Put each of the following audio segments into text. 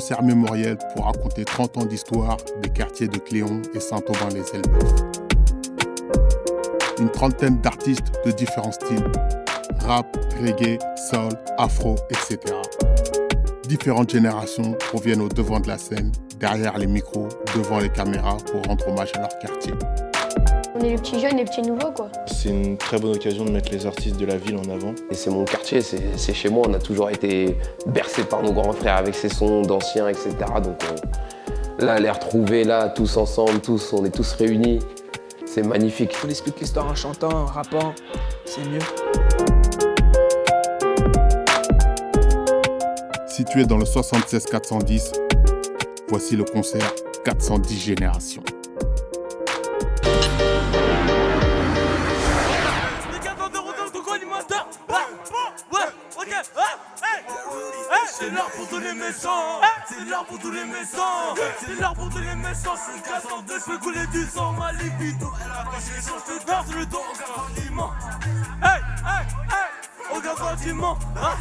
concert mémoriel pour raconter 30 ans d'histoire des quartiers de Cléon et Saint-Aubin-les-Elbeuf. Une trentaine d'artistes de différents styles, rap, reggae, soul, afro, etc. Différentes générations reviennent au devant de la scène, derrière les micros, devant les caméras pour rendre hommage à leur quartier. On est les petits jeunes, les petits nouveaux, quoi. C'est une très bonne occasion de mettre les artistes de la ville en avant. Et c'est mon quartier, c'est chez moi. On a toujours été bercés par nos grands frères avec ces sons d'anciens, etc. Donc là, les retrouver là, tous ensemble, on est tous réunis, c'est magnifique. On explique l'histoire en chantant, en rappant, c'est mieux. Situé dans le 76 410, voici le concert 410 générations. C'est l'art pour tous les méchants, c'est l'art pour tous les méchants, c'est l'art pour tous les méchants, c'est une casse en deux, je fais couler du sang, ma libido, elle a pas chez je te garde le dos au gardiment. Hey, hey, hey, au gardiment, hein,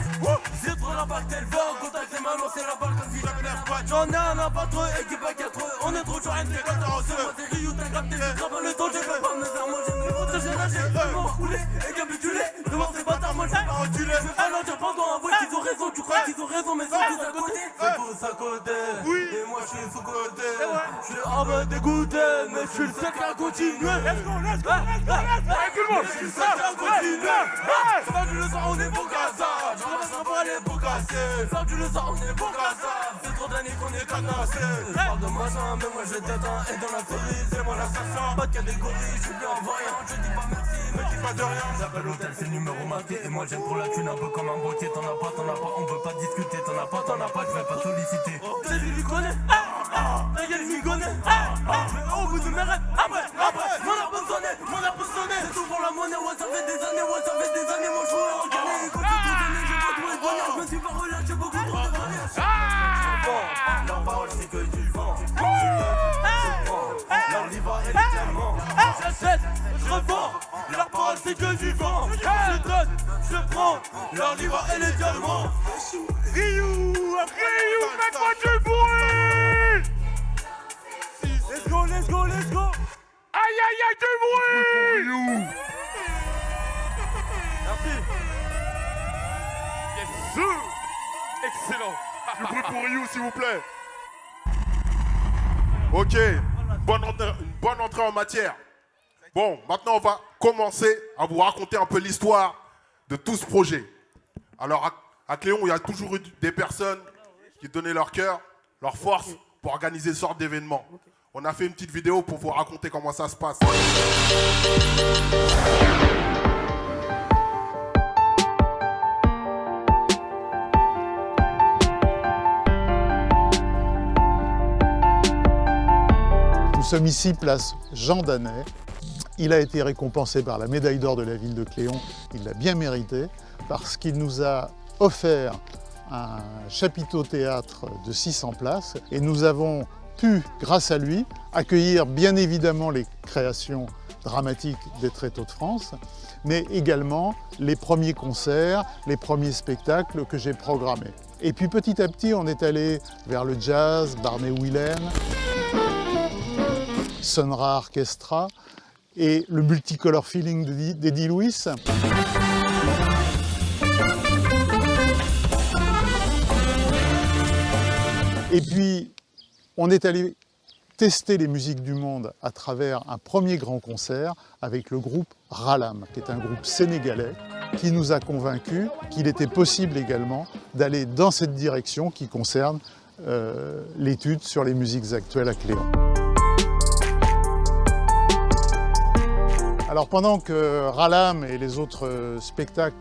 j'ai trop la balle qu'elle va, contact les mains, c'est la balle comme si j'avais l'air pas. J'en ai un à battre, équipe à 4, on est trop chaud, un des 14, moi c'est Rio, t'as capté, j'ai grave le temps, j'ai fait pas me faire manger, mais votre génération, j'ai vraiment roulé, et capitulé, devant ces bâtards, moi je vais pas reculer. Alors j'ai pas dans un voix qu'ils ont raison, tu crois qu'ils ont raison, mais c'est tous à côté. C'est tous à côté, et moi je suis sous-côté. Je suis un peu dégoûté, mais je suis le seul à continuer. Let's go, let's go, let's go, let's go. Tout le monde, je suis le seul à continuer. Ça tu le sens, on est beau qu'à ça. Je ramasse un peu les beaux cassés. Ça tu le sens, on est beau qu'à ça. C'est trop d'années qu'on est canassés. Je parle de machin, mais moi je t'éteins. Et dans la série, c'est moi l'assassin. Pas de catégorie, je suis bien voyant. Je dis pas merci, mais dis pas de rien. J'appelle l'hôtel, c'est le numéro marqué. Et moi j'aime pour la thune un peu comme un botier. T'en as pas, on peut pas discuter. T'en as pas, je vais pas solliciter. T'as dit lui connaît, ta gueule m'y connaît. Mais au bout de mes rêves, après, mon arbre sonné. C'est tout pour la monnaie, ouais ça fait des années, moi je veux en gagner. Quand tu te donnes, j'ai pas trouvé de bonheur. Je me suis pas relâché, beaucoup trop de bonheur. Leur parole c'est que du vent. Je prends, leur livre est tellement. J'achète, je revends. Leur parole c'est que du vent. Je donne, je prends. Leur livre est les diamants. Ryu, faites-moi du bruit. Let's go, let's go, let's go. Aïe, aïe, aïe, du bruit. Merci. Yes, sir. Excellent. Du bruit pour Ryu, s'il vous plaît. Ok, une bonne entrée en matière. Bon, maintenant on va commencer à vous raconter un peu l'histoire de tout ce projet. Alors à Cléon, il y a toujours eu des personnes qui donnaient leur cœur, leur force pour organiser ce genre d'événement. On a fait une petite vidéo pour vous raconter comment ça se passe. Nous sommes ici, place Jean Danet. Il a été récompensé par la médaille d'or de la ville de Cléon. Il l'a bien mérité parce qu'il nous a offert un chapiteau théâtre de 600 places et nous avons pu, grâce à lui, accueillir bien évidemment les créations dramatiques des Tréteaux de France, mais également les premiers concerts, les premiers spectacles que j'ai programmés. Et puis petit à petit, on est allé vers le jazz, Barney Whelan, Sonra Orchestra et le multicolor feeling d'Eddie Lewis. Et puis, on est allé tester les musiques du monde à travers un premier grand concert avec le groupe Ralam, qui est un groupe sénégalais qui nous a convaincus qu'il était possible également d'aller dans cette direction qui concerne l'étude sur les musiques actuelles à Cléon. Alors pendant que Ralam et les autres spectacles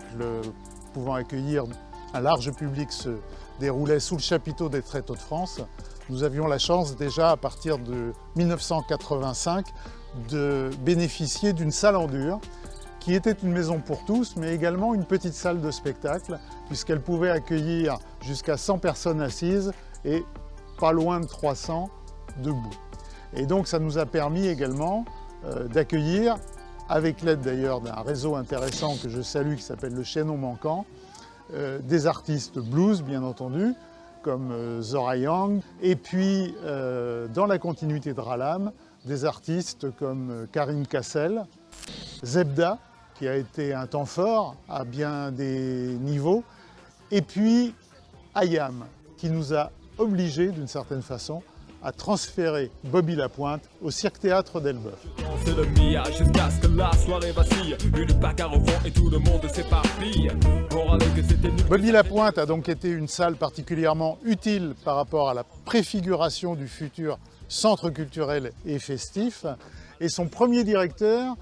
pouvant accueillir un large public se déroulaient sous le chapiteau des Tréteaux de France, nous avions la chance déjà à partir de 1985 de bénéficier d'une salle en dur qui était une maison pour tous, mais également une petite salle de spectacle, puisqu'elle pouvait accueillir jusqu'à 100 personnes assises et pas loin de 300 debout. Et donc ça nous a permis également d'accueillir, avec l'aide d'ailleurs d'un réseau intéressant que je salue qui s'appelle le Chaînon Manquant, des artistes blues bien entendu, comme Zora Yang, et puis dans la continuité de Ralam, des artistes comme Karim Kassel, Zebda, qui a été un temps fort à bien des niveaux, et puis Ayam, qui nous a obligés d'une certaine façon à transférer Bobby Lapointe au Cirque-Théâtre d'Elbeuf. C'est le millage jusqu'à ce que la soirée vacille. Une bagarre au vent et tout le monde s'éparpille. Bobby Lapointe a donc été une salle particulièrement utile par rapport à la préfiguration du futur centre culturel et festif. Et son premier directeur,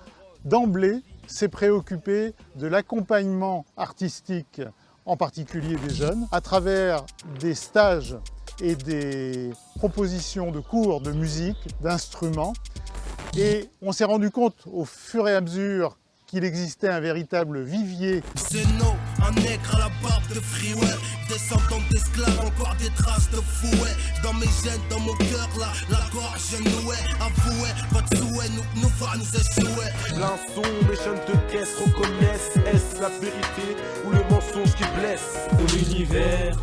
d'emblée, s'est préoccupé de l'accompagnement artistique, en particulier des jeunes, à travers des stages et des propositions de cours de musique, d'instruments. Et on s'est rendu compte au fur et à mesure qu'il existait un véritable vivier. C'est non, un nègre à la barbe de freeway, descendant d'esclaves, encore des traces de fouet. Dans mes gènes, dans mon cœur, là, la gorge nouée. Avouez, votre souhait nous va nous échouer. L'inson, mes jeunes de caisse reconnaissent. Est-ce la vérité ou le mensonge qui blesse? Mon univers,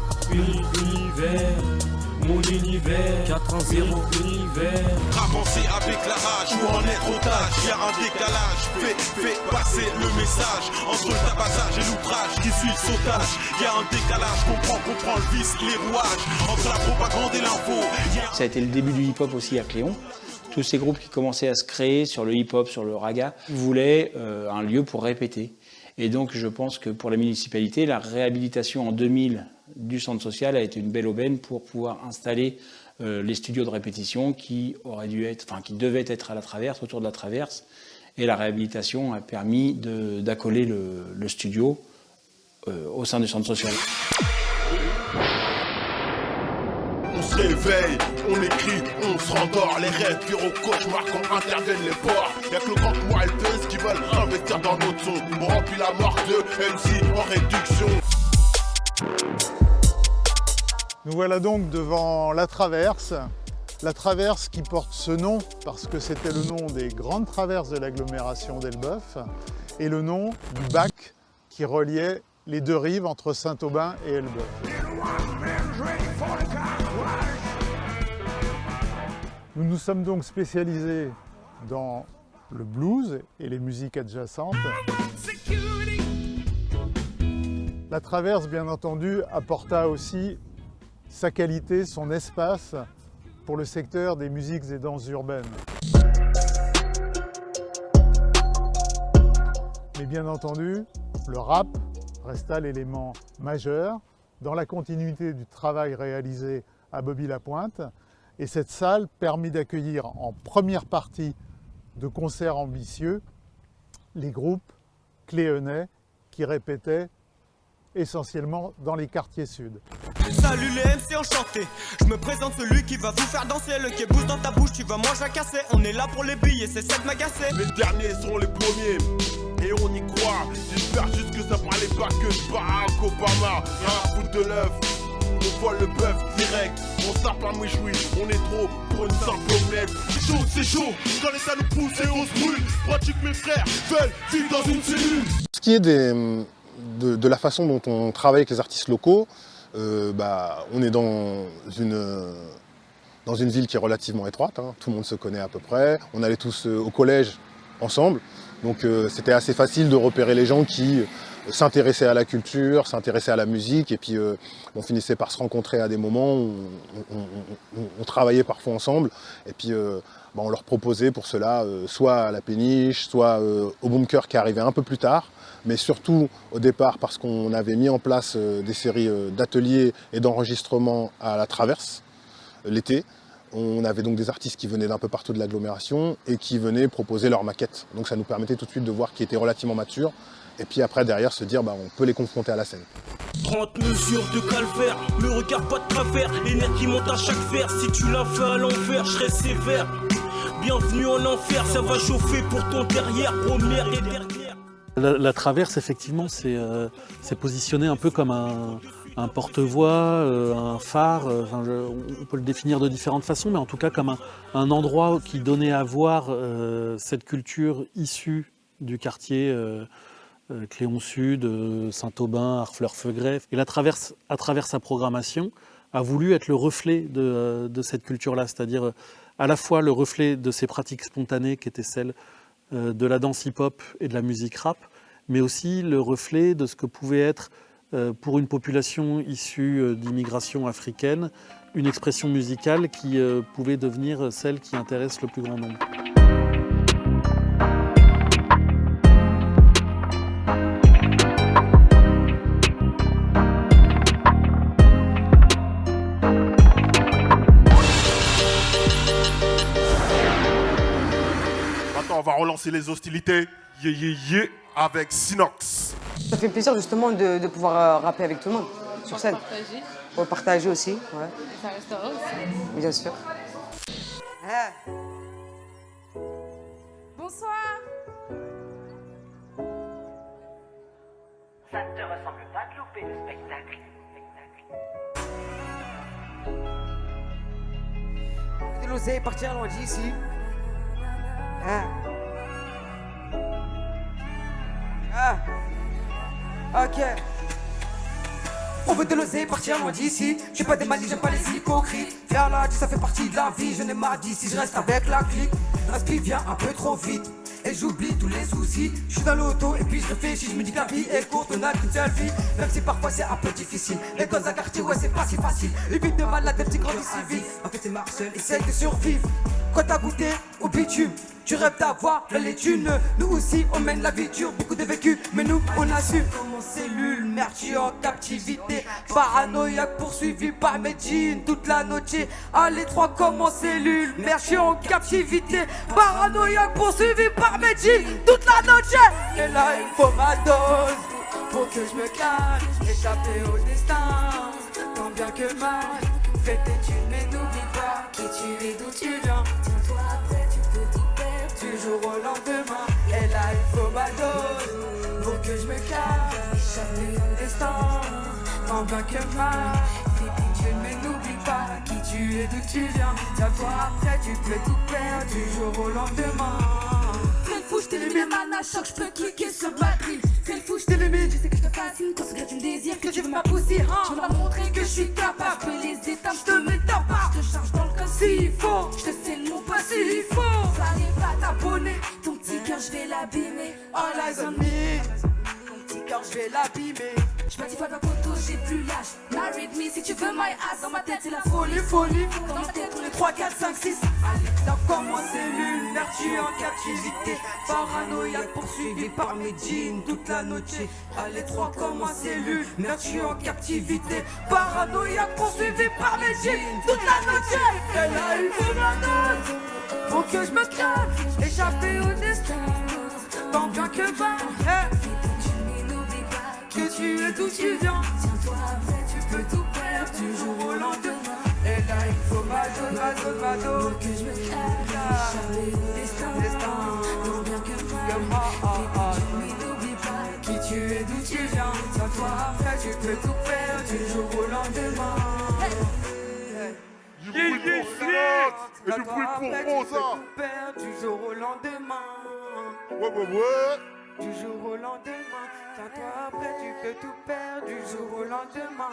mon univers, 4-1-0 univers. Avancer avec la rage ou en être otage. Y'a un décalage, fais passer le message. Entre le tabassage et l'outrage qui suit le sautage. Y'a un décalage, comprend le vice, les rouages. Entre la propagande et l'info. Ça a été le début du hip-hop aussi à Cléon. Tous ces groupes qui commençaient à se créer sur le hip-hop, sur le raga, voulaient un lieu pour répéter. Et donc je pense que pour la municipalité, la réhabilitation en 2000 du centre social a été une belle aubaine pour pouvoir installer les studios de répétition qui devaient être à la Traverse, autour de la Traverse. Et la réhabilitation a permis d'accoler le studio au sein du centre social. On se réveille, on écrit, on se rendort. Les rêves virent au cauchemar quand interviennent les ports. Y'a que le grand pouvoir LPS qui veulent investir dans notre son. On remplit la marque de MC en réduction. Nous voilà donc devant la Traverse qui porte ce nom parce que c'était le nom des grandes traverses de l'agglomération d'Elbeuf et le nom du bac qui reliait les deux rives entre Saint-Aubin et Elbeuf. Nous nous sommes donc spécialisés dans le blues et les musiques adjacentes. La Traverse, bien entendu, apporta aussi sa qualité, son espace pour le secteur des musiques et danses urbaines. Mais bien entendu, le rap resta l'élément majeur dans la continuité du travail réalisé à Bobby Lapointe. Et cette salle permit d'accueillir en première partie de concerts ambitieux les groupes cléonnais qui répétaient essentiellement dans les quartiers sud. Salut les MC enchantés, je me présente celui qui va vous faire danser. Le qui bouge dans ta bouche, tu vas manger à casser. On est là pour les billets, c'est ça de m'agacer. Les derniers seront les premiers, et on y croit. J'espère juste que ça parlait pas que de Barack Obama. Y'a un foot de l'œuf, on voit le bœuf direct. On tape un mouchoui, on est trop pour une simple omelette. C'est chaud, quand l'état nous pousse et on se brûle. Crois-tu que mes frères veulent vivre dans une cellule? Ce qui est de la façon dont on travaille avec les artistes locaux, on est dans une ville qui est relativement étroite, hein. Tout le monde se connaît à peu près, on allait tous au collège ensemble, donc c'était assez facile de repérer les gens qui s'intéressaient à la culture, s'intéressaient à la musique, et puis on finissait par se rencontrer à des moments où on travaillait parfois ensemble, et puis on leur proposait pour cela soit à la péniche, soit au bunker qui arrivait un peu plus tard, mais surtout au départ parce qu'on avait mis en place des séries d'ateliers et d'enregistrements à la Traverse l'été. On avait donc des artistes qui venaient d'un peu partout de l'agglomération et qui venaient proposer leurs maquettes. Donc ça nous permettait tout de suite de voir qu'ils étaient relativement matures. Et puis après, derrière, se dire, on peut les confronter à la scène. 30 mesures de calvaire, me regarde pas de travers. Les nerfs qui montent à chaque verre, si tu l'as fait à l'envers, je serai sévère. Bienvenue en enfer, ça va chauffer pour ton derrière, première et dernière. La Traverse, effectivement, c'est positionné un peu comme un porte-voix, un phare. On peut le définir de différentes façons, mais en tout cas comme un endroit qui donnait à voir cette culture issue du quartier Cléon Sud, Saint-Aubin, Harfleur-Feugré. Et la Traverse, à travers sa programmation, a voulu être le reflet de cette culture-là, c'est-à-dire à la fois le reflet de ces pratiques spontanées qui étaient celles de la danse hip-hop et de la musique rap, mais aussi le reflet de ce que pouvait être, pour une population issue d'immigration africaine, une expression musicale qui pouvait devenir celle qui intéresse le plus grand nombre. Maintenant, on va relancer les hostilités. Avec Sinox. Ça fait plaisir justement de pouvoir rapper avec tout le monde sur scène. Partager. Pour partager aussi, ouais. Et ça restera aussi. Bien sûr. Bonsoir. Ça ne te ressemble pas de louper le spectacle. De l'oseille, partir loin d'ici. Ok. On veut de l'oseille, partir loin d'ici. Je suis pas des malices, j'aime pas les hypocrites. Faire la ça fait partie de la vie. Je n'ai marre d'ici, je reste avec la clique. L'inspire vient un peu trop vite. Et j'oublie tous les soucis. Je suis dans l'auto et puis je réfléchis. Je me dis que la vie est courte, on a qu'une seule vie. Même si parfois c'est un peu difficile. Les doses à quartier, ouais, c'est pas si facile. Les vies de malade, des petits grandissent si vite. En fait, c'est Marcel, essaye de survivre. Quand t'as goûté au bitume, tu rêves d'avoir les thunes. Nous aussi, on mène la vie dure, beaucoup de vécu. Mais nous, on assume. Comme en cellule, merde, je suis en captivité. Paranoïaque, poursuivi par mes jeans toute la noche. À l'étroit comme en cellule, merde, je suis en captivité. Paranoïaque, poursuivi par mes jeans toute la noche. Et là, il faut ma dose pour que je me calme. Échapper au destin, tant bien que mal. Fais tes thunes, mais n'oublie pas qui tu es, d'où tu viens. Tiens-toi après, tu peux tout perdre du jour au lendemain. Et là, il faut ma dose pour que je me calme. Échapper au destin, tant bien que mal. Fais tes thunes, mais n'oublie pas qui tu es, d'où tu viens. Tiens-toi après, tu peux tout perdre du jour au lendemain. Fais le fou, je t'élimine, man, à choc, je peux cliquer sur batterie. Fais le fou, je t'élimine, je sais que je te fascine. Quand ce que tu me désires, que tu veux ma poussière. Je veux leur montrer que je suis capable. Je peux les étapes, je te mets ta part. Je te charge dans le code s'il faut. Je te scelle mon pas s'il faut. J'arrive pas à t'abonner. Ton petit cœur, je vais l'abîmer. All eyes on me. Ton petit cœur, je vais l'abîmer. Je m'as dit pas de photo, j'ai plus l'âge. Married me si tu veux my ass. Dans ma tête, c'est la Folie, folie. Dans ma tête, On est 3, 4, 5, 6. Allez, là comme en cellule, merde, je suis en captivité. Paranoïaque, poursuivi par mes jeans toute la noche. Allez, 3 comme en cellule, merde, je suis en captivité. Paranoïaque, poursuivi par mes jeans toute la noche. Et là, il faut ma dose pour que je me calme. Échapper au destin, tant bien que mal. Que tu es d'où tu viens. Tiens-toi après, tu peux tout perdre du jour au lendemain. Et là, il faut ma dose, ma dose, ma dose. Que je me calme, échapper au destin. Tant bien que mal. Mais n'oublie pas qui tu es, d'où tu viens. Tiens-toi après, tu peux tout perdre du jour au lendemain. Du bruit pour Sinox et du bruit pour Rosa. Tout perdre du jour au lendemain. Ouais. Du jour au lendemain. Tiens-toi après, tu peux tout perdre du jour au lendemain.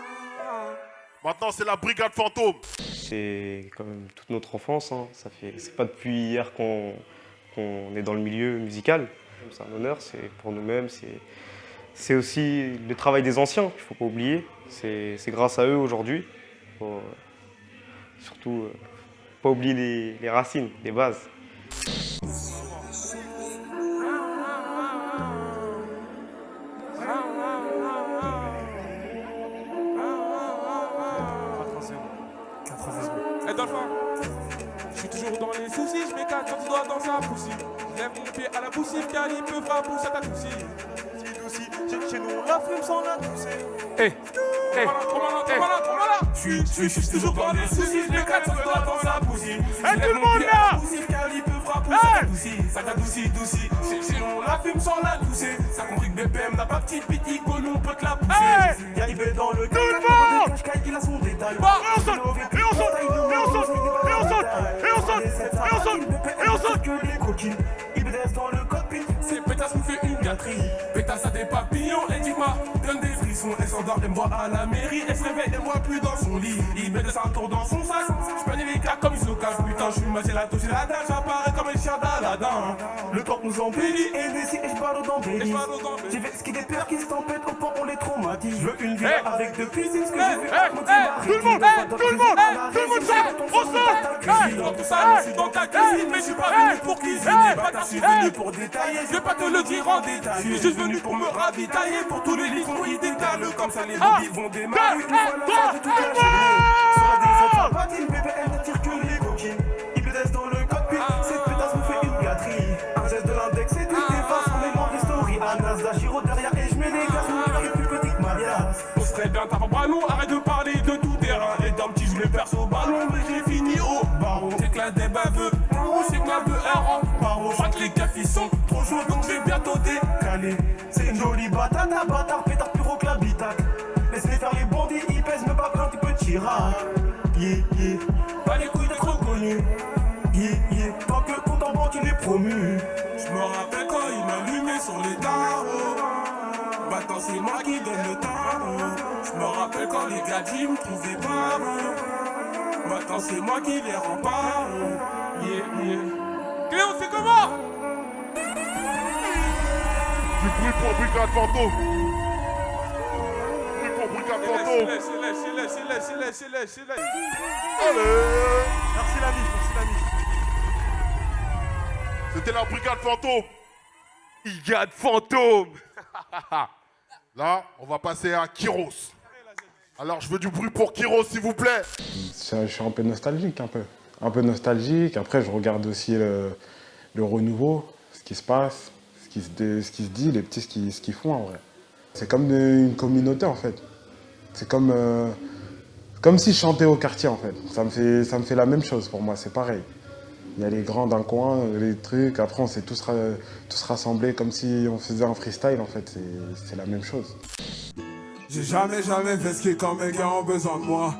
Maintenant, c'est la brigade fantôme. C'est quand même toute notre enfance. Hein. C'est pas depuis hier qu'on est dans le milieu musical. C'est un honneur, c'est pour nous-mêmes. C'est aussi le travail des anciens, qu'il ne faut pas oublier. C'est grâce à eux aujourd'hui. Surtout, pas oublier les racines, les bases. Et Dolphin, je suis toujours dans les soucis, je m'éclate quand tu dois dans sa poussive. Je lève mon pied à la poussive car il peut frapper pour cette adoucie. Chez nous on la fume sans la tousser. Je suis toujours dans les soucis, je m'éclate quand tu dois dans sa poussive. Et tout le monde là! Car il peut frapper pour cette adoucie. Ça t'adoucit, douci. Chez nous on la fume sans la tousser. Ça compris que BPM n'a pas petit petit qu'on on peut te la pousser. Arrivé dans le tout le monde! Il a son détail. Et on saute! Que les coquines, ils blessent dans le cockpit. C'est pétasse nous fait une gâterie. Pétasse a des papillons et dis-moi, donne des frissons. son, elle s'endort et moi à la mairie. Elle se réveille et moi plus dans son lit. Il met de sa tour dans son sac. J'prenais les gars comme ils se cassent. Putain, j'suis ma gelato, j'ai la dalle. J'apparais comme un chien d'Aladin. Le temps nous embellit. Et ici, et j'parle d'embellie. J'ai fait ce qui des peurs qui se tempêtent. Au point on les traumatise. Je veux une vie avec deux cuisines. Ce que j'ai vu à côté Tout le monde chante. Au sol. Tout ça, je suis dans ta cuisine. Mais je suis pas venu pour cuisiner. Bâtard, je suis venu pour détailler. Je vais pas te le dire en détail. Je suis juste venu pour me ravitailler. Pour tous les litrons, ils détalent. Comme ça, les bobbies vont démarrer. Une fois le temps de tout lâcher. Sur la descente, pas dit, bébé, elle ne tire que les coquilles. Il me laisse dans le cockpit. Cette pétasse nous fait une gâterie. Un geste de l'index et tout efface. On est dans les stories. Anas, la Giro derrière et je mets les gaz. Mon cœur est plus petit que Marias. On serait bien, t'as pas ballon. Arrête de parler de tout terrain. Les dames qui jouent les persos au ballon. Mais j'ai fini au barreau. J'éclate des baveux. C'est que ma bœuf errant. Barreau. Je crois que les gars ils sont trop chauds. Donc je vais bientôt décaler. C'est une jolie batade, un bâtard, pétard plus gros que la bitac. Laisse-les faire les bandits, ils pèsent même pas plein, tu peux tirer. Yeah, yeah. Pas les couilles de trop connus. Yeah, yeah. Tant que le compte en banque il est promu. Je me rappelle quand il m'allumait sur les tarots. Maintenant c'est moi qui donne le tarot. Je me rappelle quand les gars d'y me trouvaient pas bon. Maintenant c'est moi qui les rends pas bon. Yeah, yeah. Cléon, c'est comment? Du bruit pour Brigade Fantôme. Du bruit pour Brigade Fantôme. Allez. Merci l'ami, merci l'ami. C'était la Brigade Fantôme. Brigade Fantôme. Là, on va passer à Kyros. Alors, je veux du bruit pour Kyros, s'il vous plaît. Je suis un peu nostalgique, un peu nostalgique. Après, je regarde aussi le renouveau, ce qui se passe. Ce qui se dit, les petits ce qu'ils font en vrai. C'est comme une communauté en fait. C'est comme si je chantais au quartier en fait. Ça me fait la même chose pour moi, c'est pareil. Il y a les grands d'un coin, les trucs, après on s'est tous rassemblés comme si on faisait un freestyle en fait, c'est la même chose. J'ai jamais fait ce qui quand mes gars ont besoin de moi.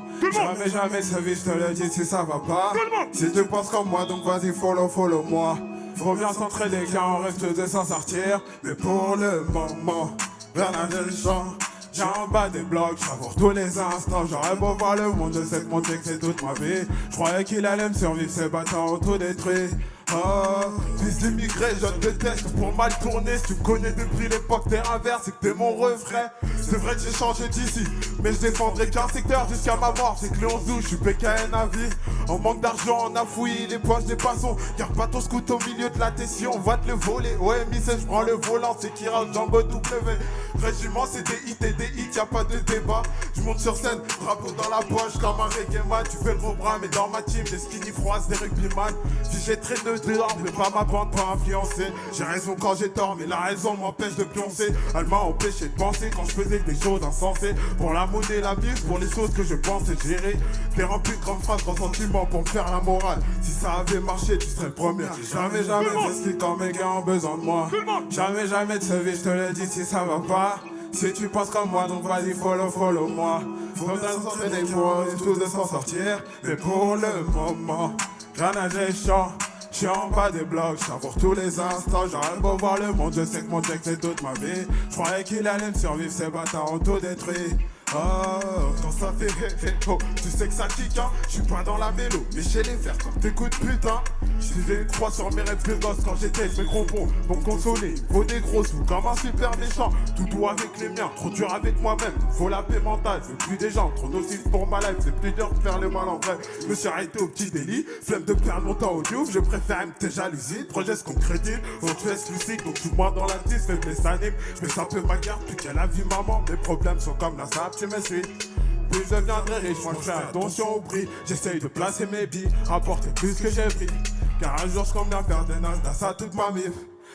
Jamais servi, je te le dis si ça va pas. Si tu penses comme moi, donc vas-y follow moi. Faut bien s'entraider car on reste de s'en sortir. Mais pour le moment, rien n'a changé. J'ai en bas des blocs, j'avoue tous les instants. J'aurais beau voir le monde, je sais que mon que c'est toute ma vie. Je croyais qu'il allait me survivre, ces bâtards ont tout détruit. Oh, fils d'immigré, je te déteste pour mal tourner. Si tu me connais depuis l'époque terrain vert, c'est que t'es mon refrain. C'est vrai que j'ai changé d'ici, mais je défendrai qu'un secteur jusqu'à ma mort. C'est Cléon Zou, je suis PKN à vie. En manque d'argent, on a fouillé les poches des passons. Garde pas ton scout au milieu de la tession, on va te le voler. Ouais, Miss, je prends le volant, c'est qui rage Django W. Régiment, c'est des hits et des hits, y'a pas de débat. Je monte sur scène, drapeau dans la poche comme un reggae man. Tu fais le gros bras, mais dans ma team, des skinny froisses, des rugbyman. Si j'ai très de dehors, mais pas ma bande, pas influencé. J'ai raison quand j'ai tort, mais la raison m'empêche de pioncer. Elle m'a empêché de penser quand je faisais des choses insensées. Pour la monnaie, la bise, pour les choses que je pensais gérer. T'es rempli de grandes phrases, grands sentiments pour me faire la morale. Si ça avait marché, tu serais le premier. Jamais fait ce qui quand mes gars ont besoin de moi. Jamais de se vie, je te le dis si ça va pas. Si tu penses comme moi, donc vas-y follow moi. Faut bien sortir des points, tous de s'en sortir. Mais pour le moment, rien n'a changé. Je suis en bas des blocs, je savoure tous les instants. J'aurais beau voir le monde, je sais que mon texte c'est toute ma vie. Je croyais qu'il allait me survivre, ces bâtards ont tout détruit. Oh, quand ça fait oh, tu sais que ça kick hein. Je suis pas dans la mélo, mais chez les fers quand t'écoutes putain. Je faisais une croix sur mes rêves de gosse quand j'étais avec mes gros bons. Pour me consoler, faut des gros sous comme un super méchant. Tout doux avec les miens, trop dur avec moi-même. Faut la paix mentale, je veux plus des gens. Trop nocif pour ma life, c'est plus dur de faire le mal en vrai. Je me suis arrêté au petit délit, flemme de perdre mon temps au diouf. Je préfère tes jalousies, projet se concrétise. Faut que tu es lucide, donc je suis moins dans la tisse, faiblesse anime. Je mets un peu ma garde, plus qu'elle a vu maman. Mes problèmes sont comme la sable, tu me suis. Plus je deviendrai riche, moi je fais attention au prix. J'essaye de placer mes billes, rapporter plus que j'ai pris. Car un jour je compte bien faire des noces, dans ça toute ma vie.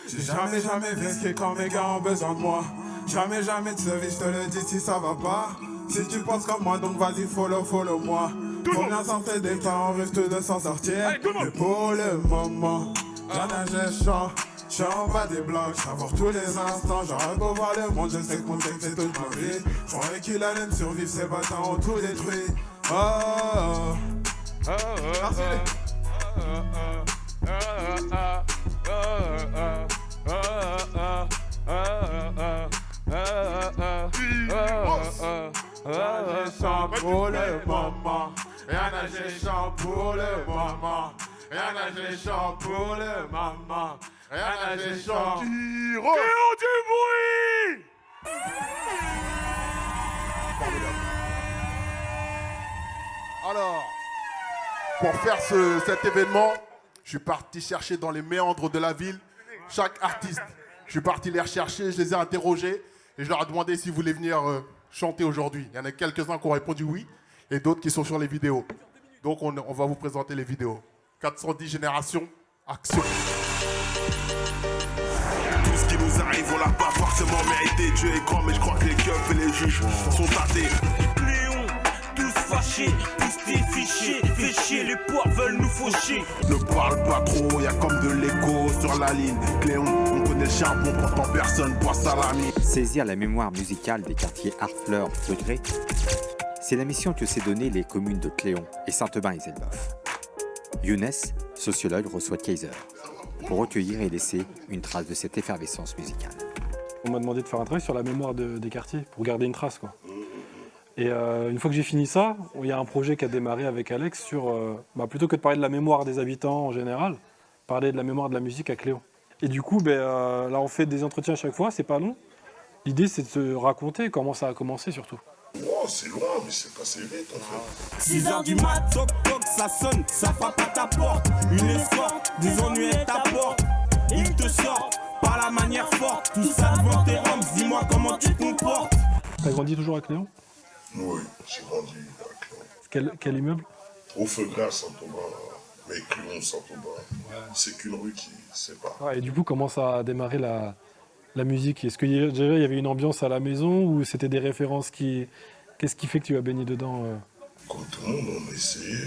J'ai jamais risqué quand mes gars ont besoin de moi. Jamais de se vie, je te le dis si ça va pas. Si tu penses comme moi, donc vas-y follow moi. Faut bien sortir des cas, on risque de s'en sortir. Mais pour le moment, rien n'a changé. J'suis en bas des blocs, j'savoure tous les instants. J'aurais beau voir le monde, je sais que mon texte c'est toute ma vie. J'croyais qu'il allait me survivre, ces bâtards ont tout détruit. Oh, merci. pour le moment. Rien n'a géchant pour le moment. Rien n'a géchant pour le moment. Rien n'a géchant. Créons du bruit. Alors, pour faire cet événement, je suis parti chercher dans les méandres de la ville chaque artiste. Je suis parti les rechercher, je les ai interrogés et je leur ai demandé s'ils voulaient venir chanter aujourd'hui. Il y en a quelques-uns qui ont répondu oui et d'autres qui sont sur les vidéos. Donc on va vous présenter les vidéos. 410 générations, action. Tout ce qui nous arrive, on l'a pas forcément mérité. Dieu est grand, mais je crois que les keufs et les juges sont tâtés. Léon, tous fâchés, tous tes fichiers, fais chier, les poires veulent nous faucher. Ne parle pas trop, y'a comme de l'écho sur la ligne. Cléon, on connaît le charbon, pourtant personne boit salami. Saisir la mémoire musicale des quartiers Harfleur, Degré, c'est la mission que s'est donnée les communes de Cléon et Saint-Aubin et Zelboff. Younes, sociologue, reçoit Kaiser pour recueillir et laisser une trace de cette effervescence musicale. On m'a demandé de faire un travail sur la mémoire des quartiers pour garder une trace, quoi. Et une fois que j'ai fini ça, il y a un projet qui a démarré avec Alex sur, plutôt que de parler de la mémoire des habitants en général, parler de la mémoire de la musique à Cléon. Et du coup, là on fait des entretiens à chaque fois, c'est pas long. L'idée c'est de se raconter comment ça a commencé surtout. Oh, c'est loin, mais c'est passé vite en fait. 6h du mat, toc toc, ça sonne, ça frappe à ta porte. Une escorte, des ennuis à ta porte. Ils te sortent par la manière forte. Tout ça devant tes hommes, dis-moi comment tu te comportes. T'as grandi toujours à Cléon? Oui, j'ai grandi à Cléon. Quel immeuble? Au feu gras, Saint-Aubin, mais Cléon, Saint-Aubin, c'est qu'une rue qui sépare. Et du coup, comment ça a démarré la musique? Est-ce qu'il y avait une ambiance à la maison ou c'était des références qui... Qu'est-ce qui fait que tu as baigné dedans Comme tout le monde, on a essayé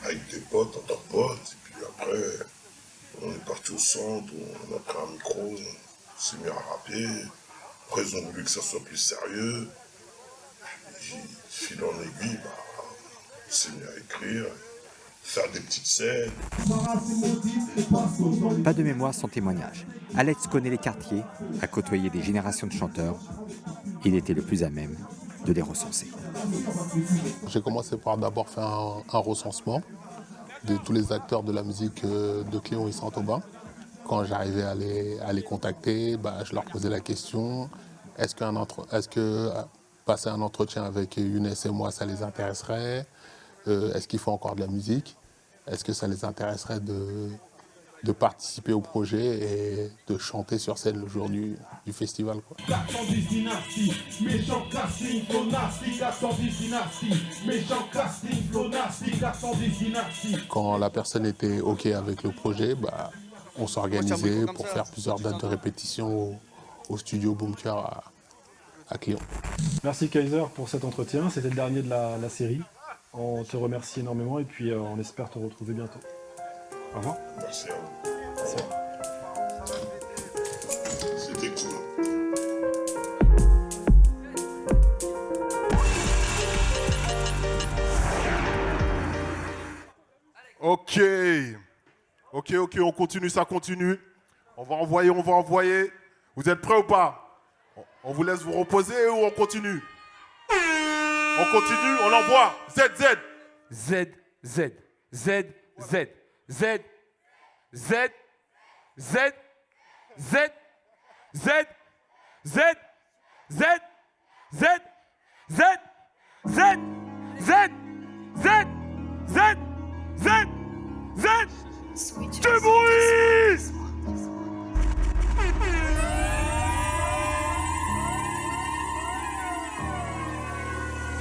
avec des potes, entre potes, et puis après, on est parti au centre, on a pris un micro, on s'est mis à rapper. Après, ils ont voulu que ça soit plus sérieux. Puis, fil en aiguille, on s'est mis à écrire, faire des petites scènes. Pas de mémoire sans témoignage. Alex connaît les quartiers, a côtoyé des générations de chanteurs. Il était le plus à même de les recenser. J'ai commencé par d'abord faire un recensement de tous les acteurs de la musique de Cléon et Saint-Aubin. Quand j'arrivais à les contacter, je leur posais la question, est-ce que passer un entretien avec Younes et moi, ça les intéresserait? Est-ce qu'ils font encore de la musique? Est-ce que ça les intéresserait de participer au projet et de chanter sur scène le jour du festival, quoi. 410 dynasties, méchant casting, clonastique, 410 dynasties, méchant casting, clonastique, 410 dynasties. Quand la personne était OK avec le projet, on s'organisait pour faire plusieurs dates de répétition au studio Bunker à Cléon. Merci Kaiser pour cet entretien, c'était le dernier de la série. On te remercie énormément et puis on espère te retrouver bientôt. Au revoir. Merci à vous. C'était cool. Ok, on continue, ça continue. On va envoyer. Vous êtes prêts ou pas? On vous laisse vous reposer ou on continue? On continue, on l'envoie. Z. Z, Z, Z, Z, Z, Z, Z, Z, Z, Z, Z, Z, Z, Z, Z, Z, Z, Z, Z, du bruit!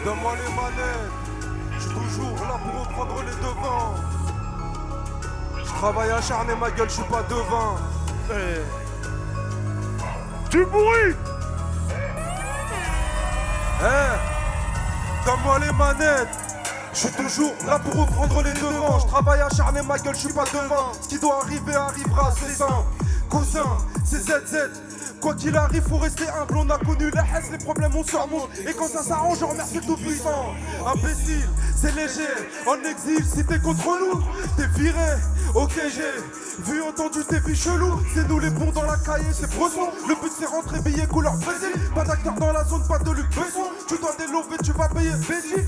Donne-moi les manettes, je suis toujours là pour reprendre les devants. Je travaille acharné, ma gueule, je suis pas devin. Du bruit! Donne-moi les manettes, je suis toujours là pour reprendre les devants. Je travaille acharné, ma gueule, je suis pas devin. Ce qui doit arriver arrivera, c'est simple. Cousin, c'est ZZ. Quoi qu'il arrive, faut rester humble, on a connu la haine, les problèmes on surmonte. Et quand ça s'arrange, on remercie le tout-puissant. Imbécile, c'est léger, en exil, si t'es contre nous, t'es viré. Ok, j'ai vu, entendu tes vies chelous. C'est nous les bons dans la cahier, c'est Bresson. Le but c'est rentrer billet couleur Brésil. Pas d'acteur dans la zone, pas de Luc Besson. Tu dois des les lever, tu vas payer Betty.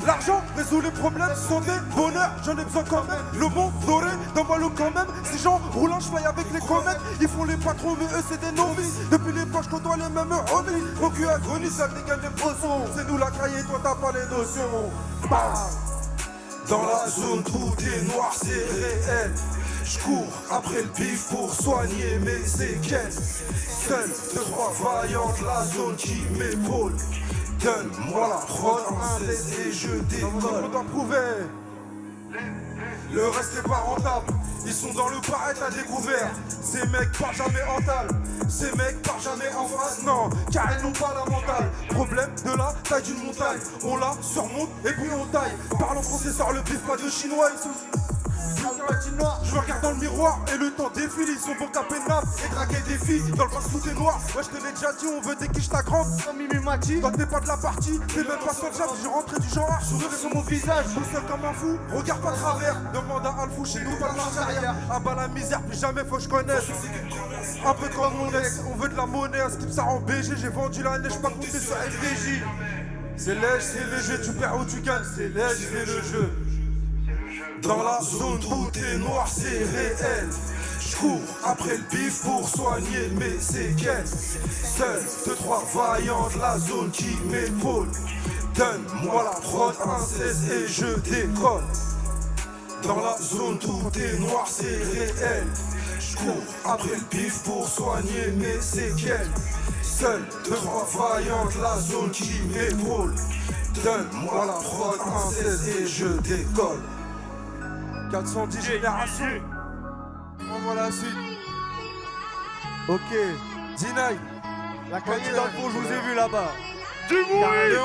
L'argent résout les problèmes, santé, bonheur, j'en ai besoin quand même. Le monde doré, donne-moi-le quand même. Ces gens roulent en cheval avec les comètes. Ils font les patrons, mais eux c'est des novices. Depuis les poches, côtoie les mêmes homies. Mon cul a greni, ça dégage des poissons. C'est nous la cahier, toi t'as pas les notions. Bam. Dans la zone, tout est noir, c'est réel. J'cours après le bif pour soigner mes séquelles. Seul, 2-3 vaillantes, la zone qui m'épaule. Donne-moi la prod, un laisse et je décolle. On doit prouver. Le reste est pas rentable. Ils sont dans le pareil, t'as découvert. Ces mecs partent jamais en talle. Ces mecs partent jamais en face, non, car ils n'ont pas la mentale. Problème de la taille d'une montagne. On la surmonte et puis on taille. Parle en français, sort le bif, pas de chinois. Ils sont... Je me regarde dans le miroir et le temps défile. Ils sont bons qu'à pénal et draguer des filles. Dans le passe tout est noir. Ouais, je te l'ai déjà dit, on veut des quiches ta grande. Comme Mimi Mati. Toi t'es pas de la partie, t'es même pas sociable. J'ai rentré du genre, sourire sur mon visage. Tout seul comme un fou, regarde pas travers. Demande à Alfou, chez nous pas de marche arrière. Ah bah la misère, plus jamais faut que je connaisse. Un peu comme mon ex, on veut de la monnaie. Un skip ça en BG, j'ai vendu la neige, pas compté sur FDJ. C'est léger, c'est léger, tu perds ou tu gagnes. C'est léger, c'est le jeu. Dans la zone, tout est noir, c'est réel. J'cours après le bif pour soigner mes séquelles. Seul, 2-3 vaillantes, la zone qui m'épaule. Donne-moi la prod, un 16 et je décolle. Dans la zone, tout est noir, c'est réel. J'cours après le bif pour soigner mes séquelles. Seul, 2-3 vaillantes, la zone qui m'épaule. Donne-moi la prod, un 16 et je décolle. 410 générations. On voit la suite. Ok, Dinaï. La qualité dans le fond, je vous ai vu là-bas. Du bruit.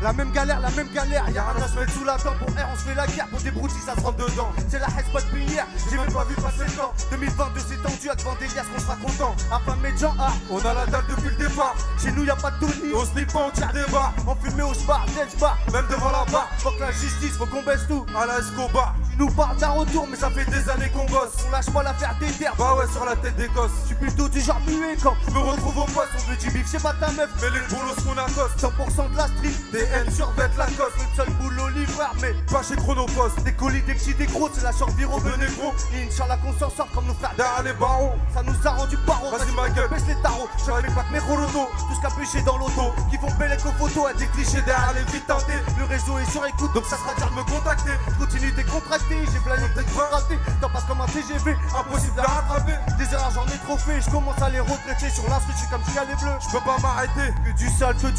La même galère, y'a rien à se mettre sous la dent. Pour R, on se fait la guerre, pour des broutilles, ça se rentre dedans. C'est la haine, pas depuis hier, j'ai même pas vu passer le temps. 2022, c'est tendu, avec Vendélias qu'on sera content. Affamé de gens, ah, on a la dalle depuis le départ. Chez nous, y'a pas de Tony, on se dit pas, on tire des barres. On fumait au spar, dance bar, même devant la barre. Faut que la justice, faut qu'on baisse tout, à la Escobar. Tu nous parles d'un retour, mais ça fait des années qu'on bosse. On lâche pas l'affaire des terres, bah ouais, sur la tête des gosses. Je suis plutôt du genre muet quand je me retrouve au poste. On veut du bif, c'est pas ta meuf, mais les boulots qu'on accoste. 100% de la street, des N survêtent la coste. Le seul boulot livreur, mais pas chez Chronopost. Des colis, des petits, des gros, c'est la survie au négro. Inch'Allah qu'on s'en sort comme nos frères derrière les barreaux. Ça nous a rendu paro, vas-y ma gueule, baisse les tarots. J'avais pas que mes rolotos, tout ce capuché dans l'auto. Qui font belle aux photos, à des clichés derrière les vies tentées. Le réseau est sur écoute, donc ça sera dire de me contacter. Continue décontracté, j'ai plané de raté. T'en passes comme un TGV, impossible à rattraper. Des erreurs j'en ai trop fait, je commence à les regretter. Sur l'instru, je suis comme si les bleus. Je peux pas m'arrêter, que du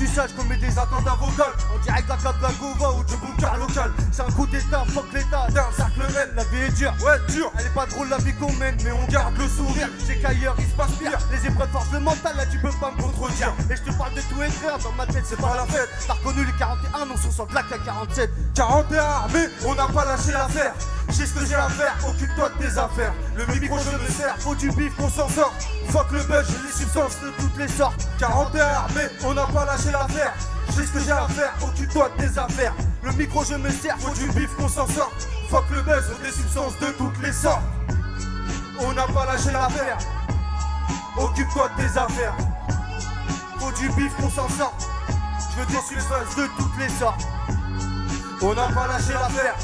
sale, je commets des attentats vocales. On dirait que la clap de la Gova ou du boucar local. C'est un coup d'état, fuck l'état, c'est un cercle mène. La vie est dure, ouais dure. Elle est pas drôle la vie qu'on mène, mais on garde le sourire. J'ai qu'ailleurs il se passe pire. Les épreuves forcent le mental, là tu peux pas me contredire. Et je te parle de tout et de rien, dans ma tête c'est pas la fête. T'as reconnu les 41, on s'en sort de la K47. 41 armés, on n'a pas lâché l'affaire. J'ai ce que j'ai à faire, occupe-toi de tes affaires. Le micro je me sers, faut du bif qu'on s'en sort. Fuck le buzz, j'ai les substances de toutes les sortes. 41 armés, on n'a pas lâché l'affaire. J'ai ce que j'ai à faire, occupe-toi de tes affaires. Le micro je me sers, faut du bif qu'on s'en sort. Fuck le buzz, des substances de toutes les sortes. On n'a pas lâché l'affaire. Occupe-toi de tes affaires. Faut du bif qu'on s'en sort. Je veux des substances de toutes les sortes. On n'a pas lâché l'affaire.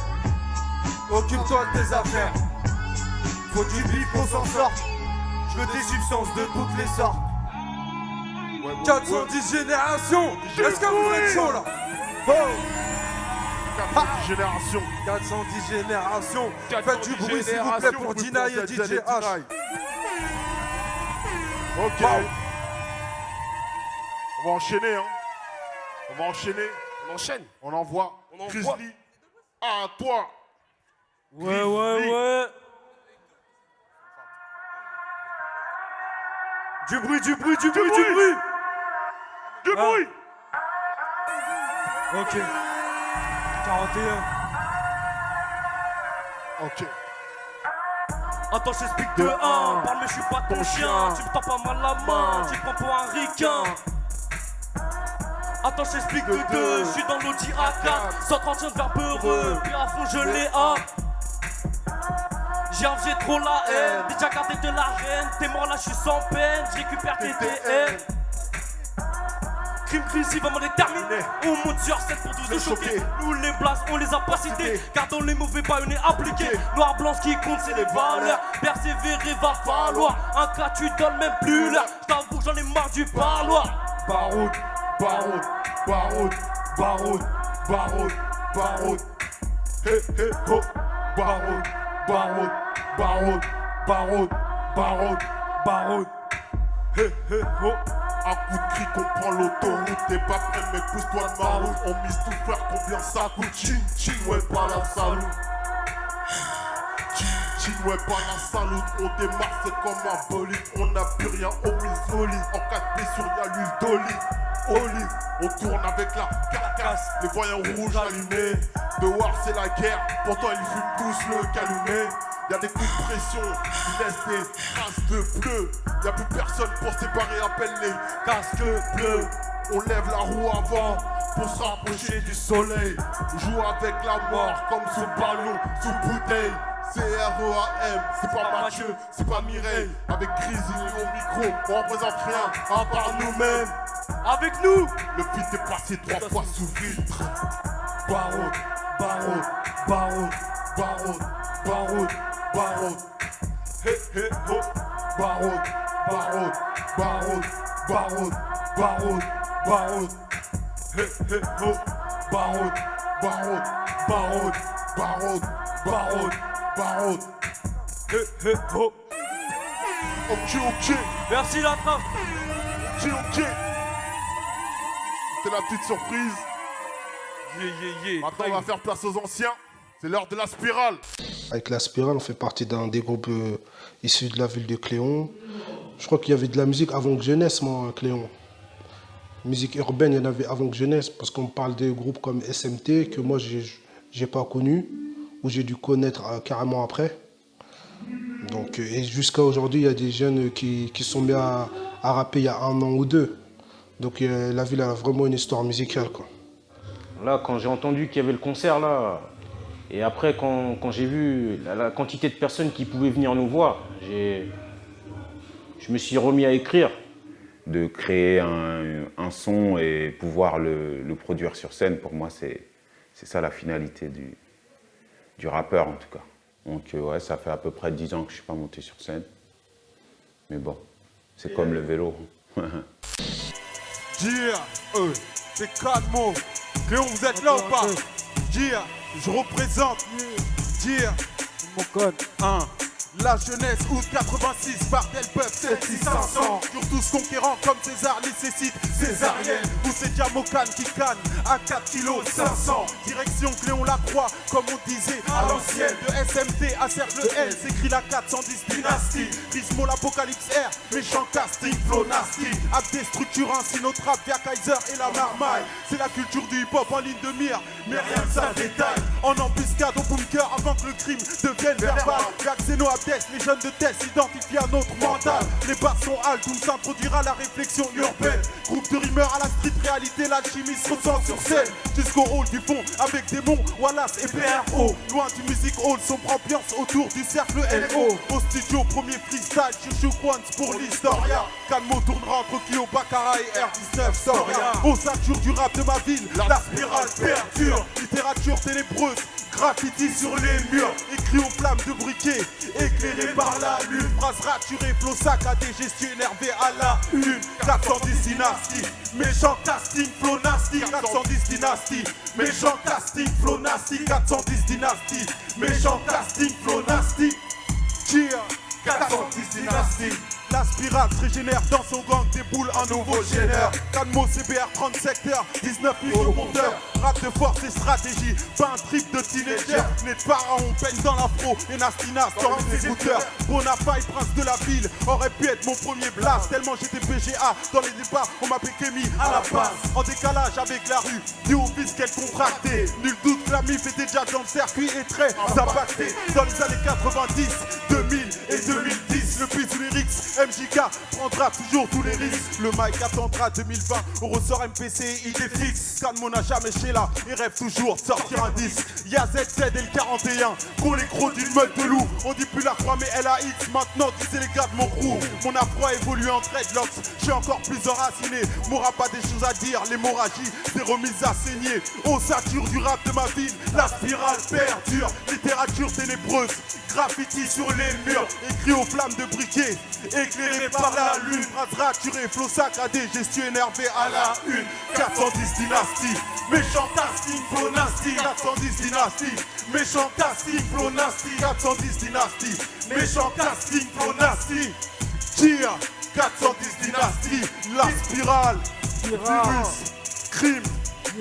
Occupe-toi de tes affaires. Faut du bif qu'on s'en sort. Je veux des substances de toutes les sortes. 410 générations. Est-ce que vous êtes chaud là? 410 générations. 410 générations. Faites du bruit s'il vous plaît pour Dinaï et DJ H. Ok. On va enchaîner, hein. On va enchaîner. On enchaîne. On envoie. Grizzly. À toi. Ouais, ouais. Du bruit. Ok. 41. Ok. Attends, je t'explique de 1. Parle, mais je suis pas ton chien. Tu me tends pas mal la main. Tu prends pour un ricain. Attends, je t'explique de 2. Je suis dans l'Audi A4. 131 vers peureux. Puis à fond, je l'ai A. J'ai trop la haine. Déjà gardé de la reine. T'es mort là, je suis sans peine. Je récupère tes TM. Crime visible vraiment déterminé. On monte sur scène pour tous nous choquer. Nous les blases, on les a pas cités. Car dans les mauvais baïonnés appliqués. Noir, blanc, ce qui compte, c'est les valeurs. Persévérer va falloir. Un cas, tu donnes même plus l'heure. J't'avoue que j'en ai marre du parloir. Baroud, baroud, baroud, baroud, baroud, baroud. Hé hé ho. Baroud, baroud, baroud, baroud, baroud, baroud. Hé hé ho. Un coup de cri qu'on prend l'autoroute. T'es pas prêt mais pousse-toi de ma route. On mise tout faire combien ça coûte. Chin chin ouais pas la salut. Chin ouais pas la salut. On démarre c'est comme un bolide. On n'a plus rien au misoli. En cas de blessure y'a l'huile d'olive. Olive, on tourne avec la carcasse. Les voyants rouges allumés. Dehors c'est la guerre. Pourtant ils fument tous le calumet. Y'a des coups de pression, ils laissent des traces de bleu. Y'a plus personne pour séparer, appelle les casques bleus. On lève la roue avant pour se rapprocher du soleil. On joue avec la mort comme sous ballon, sous bouteille. C'est REAM, c'est pas Mathieu, c'est pas Mireille. Avec Grizzly au micro, on représente rien à part nous-mêmes. Avec nous, le beat est passé 3 fois sous filtre. Baroud, baroud, baroud, baroud, baroud. Baroud, hé hé ho. Baroud, baroud, baroud, baroud, baroud, baroud. Hé hé ho. Baroud, baroud, baroud, baroud, baroud, baroud. Hé hé ho. Ok, ok. Merci la trappe. Ok, ok. C'était la petite surprise. Maintenant on va faire place aux anciens. C'est l'heure de la spirale. Avec la spirale, on fait partie d'un des groupes issus de la ville de Cléon. Je crois qu'il y avait de la musique avant que je naisse, moi, à Cléon. Musique urbaine, il y en avait avant que je naisse, parce qu'on parle des groupes comme SMT, que moi, j'ai pas connu, ou j'ai dû connaître carrément après. Donc, et jusqu'à aujourd'hui, il y a des jeunes qui sont mis à rapper il y a 1 an ou 2. Donc la ville a vraiment une histoire musicale, quoi. Là, quand j'ai entendu qu'il y avait le concert, là, et après, quand j'ai vu la quantité de personnes qui pouvaient venir nous voir, je me suis remis à écrire. De créer un son et pouvoir le produire sur scène, pour moi, c'est ça la finalité du rappeur, en tout cas. Donc ouais, ça fait à peu près 10 ans que je ne suis pas monté sur scène. Mais bon, c'est comme le vélo. Dire, c'est 4 mots. Cléon, vous êtes là ou pas? Dire, je représente. Dire, mon code 1. La jeunesse, août 86, bardel peuple 7500. Sur tous conquérants comme César nécessite césarienne. Où c'est Diamocan qui canne à 4 kg 500. Direction Cléon Lacroix, comme on disait à l'ancienne. De SMT à Serge le L, s'écrit la 410 dynastie. Rismo l'Apocalypse R, méchant casting, flow nasty. Abdé structurant, Sinotrap via Kaiser et la marmaille. C'est la culture du hip-hop en ligne de mire, mais rien de ça détaille. En embuscade au bunker avant que le crime devienne verbal. Via Xeno les jeunes de test s'identifient à notre mental. Les bars sont haltes, où s'introduira la réflexion urbaine. Groupe de rimeurs à la street réalité, l'alchimie se ressent sur scène. Jusqu'au hall du fond, avec Démon, Wallace et PRO. Loin du music hall, sombre ambiance autour du cercle LO. Au studio, premier freestyle, Chuchu Quants pour l'Historia. Calmo tournera entre Kyo, Baccara et R19 Soria. Au ceinture du rap de ma ville, la spirale perdure. Littérature ténébreuse, graffiti sur les murs. Écrit aux flammes de briquet, éclairé par la lune. Phrase raturée, flow saccadé, gestionnaire énervé à la une. 410 dynastie, méchant casting, flow nasty. 410 dynastie, méchant casting, flow nasty. 410 dynastie, méchant casting, flow nasty. Cheer, 410 dynastie. La spirale se régénère dans son gang, déboule un nouveau génère. Canmo CBR 30 secteurs, 19 millions compteurs. Rap de force et stratégie, pas un trip de teenager. Né de pharaon, peigne dans l'afro et Nastinas dans les écouteurs. Bonafide, prince de la ville, aurait pu être mon premier blast. Tellement j'étais PGA, dans les débats, on m'appelait Kémy à la base. En décalage avec la rue, dit au fils qu'elle contractait. Nul doute que la MIF était déjà dans le circuit et très impacté. Dans les années 90, 2000 et 2010, le beat lyrics MJK prendra toujours tous les risques. Le mic attendra 2020, on ressort MPC, idée fixe. Scanmo n'a jamais chez là, il rêve toujours de sortir un disque. Y'a ZZ et le 41, gros les crocs d'une meute de loup. On dit plus la croix mais LAX, maintenant disent les gars de mon crew. Mon afro a évolué en dreadlocks, je suis encore plus enraciné. Mon rap a des choses à dire, l'hémorragie, des remises à saigner. Ossature du rap de ma ville, la spirale perdure. Littérature ténébreuse, graffiti sur les murs, écrit aux flammes de briquet, éclairé par la lune. Phrase raturée, flow saccadé, gestu énervé à la une. 410 dynastie, méchant casting, flow nasty. 410 dynastie, méchant casting, flow nasty. 410 dynastie, méchant casting, flow nasty. Cheer, 410 dynastie, la spirale, Pulse, crime,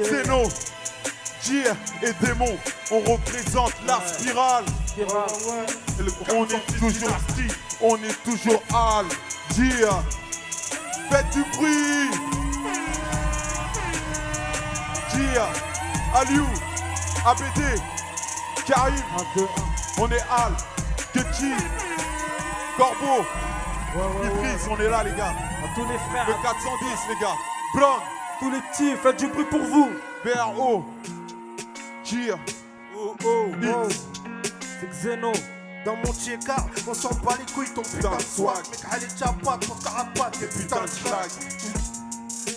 Zeno, Cheer et démon, on représente la spirale. On est toujours style, on est toujours Al. Cheer, faites du bruit. Cheer, Aliou, ABD, Karim, on est Al, Ketchi, Corbeau, Idriss, on est là les gars. À tous les frères. Le 410 les gars. Blanc, tous les petits, faites du bruit pour vous. BRO, Cheer, X. C'est Xeno. Dans mon tchéka, on s'en bat les couilles ton putain de swag. Mec, allez chapat, ton carapat, tes putains de schlag.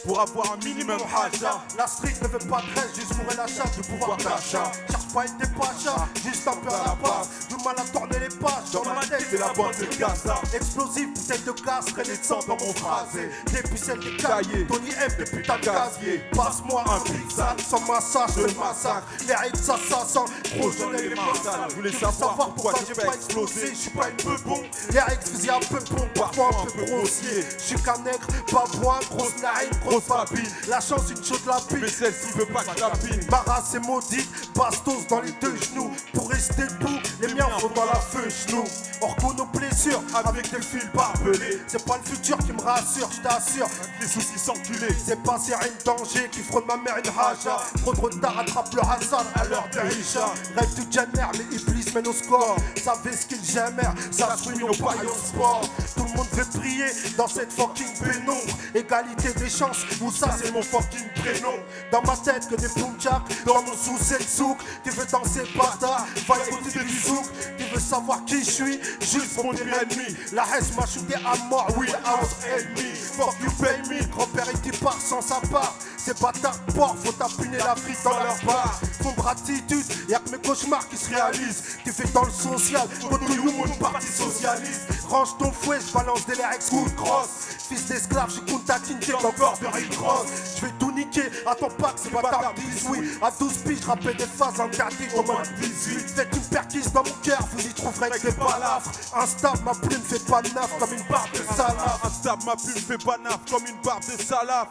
Pour avoir un minimum haja. La street ne veut pas de reste, juste pour la chasse du pouvoir d'achat. Cherche pas une pacha, juste un peu à la base. Du mal à tourner les pages, dans ma tête c'est la bande de Gaza. Explosif, bouteille de gaz, traînée de sang dans mon phrasé. Des pucelles, des cahiers, Tony M, des putains de gaziers. Passe-moi un pizza, sans massage, je le massacre. Les règles, ça sent, trop jeune et les massacres. Je voulais savoir pourquoi j'ai pas explosé, je suis pas une peu bon. Les règles faisaient un peu bon, parfois un peu grossier. Je suis qu'un nègre, pas boin, grosse narine, grosse papine. La chance, une chose la pile, mais celle-ci veut pas que je la pine. Ma race est maudite, bastos dans les deux genoux. Pour rester debout, les miens vont dans la feu genou. On reconnaît nos blessures avec des fils barbelés. C'est pas le futur qui me rassure, je t'assure. Les soucis s'enculer. C'est passé un danger qui frôle ma mère une haja. Trop de retard, attrape le Hassan à l'heure d'Aïcha. Rêve du Jenner, les Iblis mènent au score. Savez ce qu'ils j'aiment, ça se ruine au paillon sport. Tout le monde veut briller dans cette fucking pénombre. Égalité des chances, où ça c'est mon fucking prénom. Dans ma tête que des punchaks, dans mon sous c'est le souk. Tu veux danser bâtard, va écouter du zouk. Tu veux savoir qui je suis, juste mon ennemi. La haine m'a shooté à mort, oui, house ennemi. Fuck you pay me, grand-père et qui part sans sa part. Ces bâtards porcs, faut tapiner l'Afrique dans leur bar. Sombre attitude, y'a que mes cauchemars qui se réalisent. Tu fais dans le social, go to you, mon parti socialiste. Range ton fouet, j'balance des lyrics coup de crosse. Fils d'esclave, j'suis Kunta Kinte, encore de Rick Ross. J'vais tout niquer, attends pas que ces bâtards disent oui. À 12 piges, j'rappelle des phases interdites au moins 18. Faites une perquise dans mon cœur, vous y trouverez que des balafres. Un stab, ma plume fait pas neuf comme une barre de salaf. Un stab, ma plume fait pas neuf comme une barre de salaf.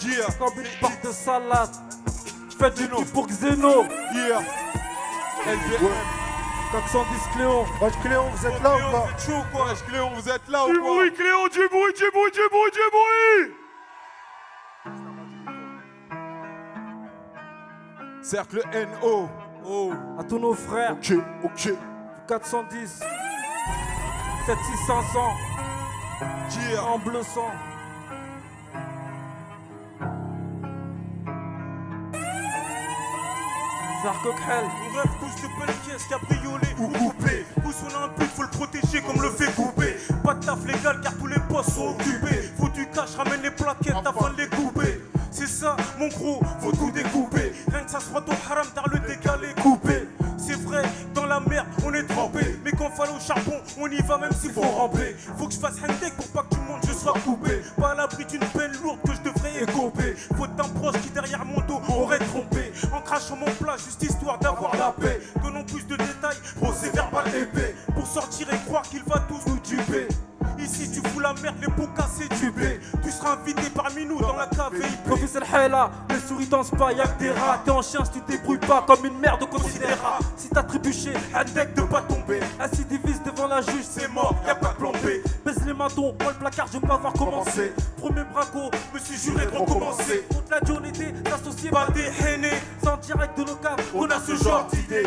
Yeah. Comme une barre de salade. Faites du bruit pour Xeno. Yeah. LVM. 410 Cléon. Wesh Cléon, vous êtes là ou pas? Vous êtes chaud quoi? Wesh Cléon, vous êtes là ou Du quoi? bruit Cléon, du bruit, du bruit, du bruit, du bruit. Cercle NO. Oh. À tous nos frères. Ok, ok. 410 76500 Yeah. en bleu sang. Zarcoquel. On rêve tous de belles pièces, cabriolet ou coupé. Pousse on a un but, faut le protéger comme le fait couper. Pas de taf légal car tous les postes sont occupés. Faut du cash, ramène les plaquettes afin de les couper. C'est ça mon gros, faut tout découper. Rien que ça soit ton haram, t'as le décalé coupé. C'est vrai, dans la merde on est trempé. Mais quand faut aller au charbon, on y va même s'il faut ramper. Faut que je fasse handek pour pas que tout le monde je sois coupé. Pas à l'abri d'une peine lourde que je devrais écoper. Faute d'un proche qui derrière mon dos aurait trompé. En crachant mon plat, juste histoire d'avoir la paix. Donnons plus de détails, procès verbal épais. Pour sortir et croire qu'il va tous nous duper. Ici tu fous la merde, les pots cassés du blé. Tu seras invité parmi nous dans la cave VIP. Professeur Hela, les souris dansent pas, y'a que des rats. T'es en chien si tu te débrouilles pas comme une merde considéra. Si t'as trébuché, un deck de pas tomber. Assis divise devant la juge, c'est mort, y'a pas de plombé. Baisse les matons, moi le placard, je veux pas voir commencer. Premier braco, me suis juré de recommencer. Toute la journée t'es associé, pas des hainés. Sans direct de nos caves, on a ce genre d'idée.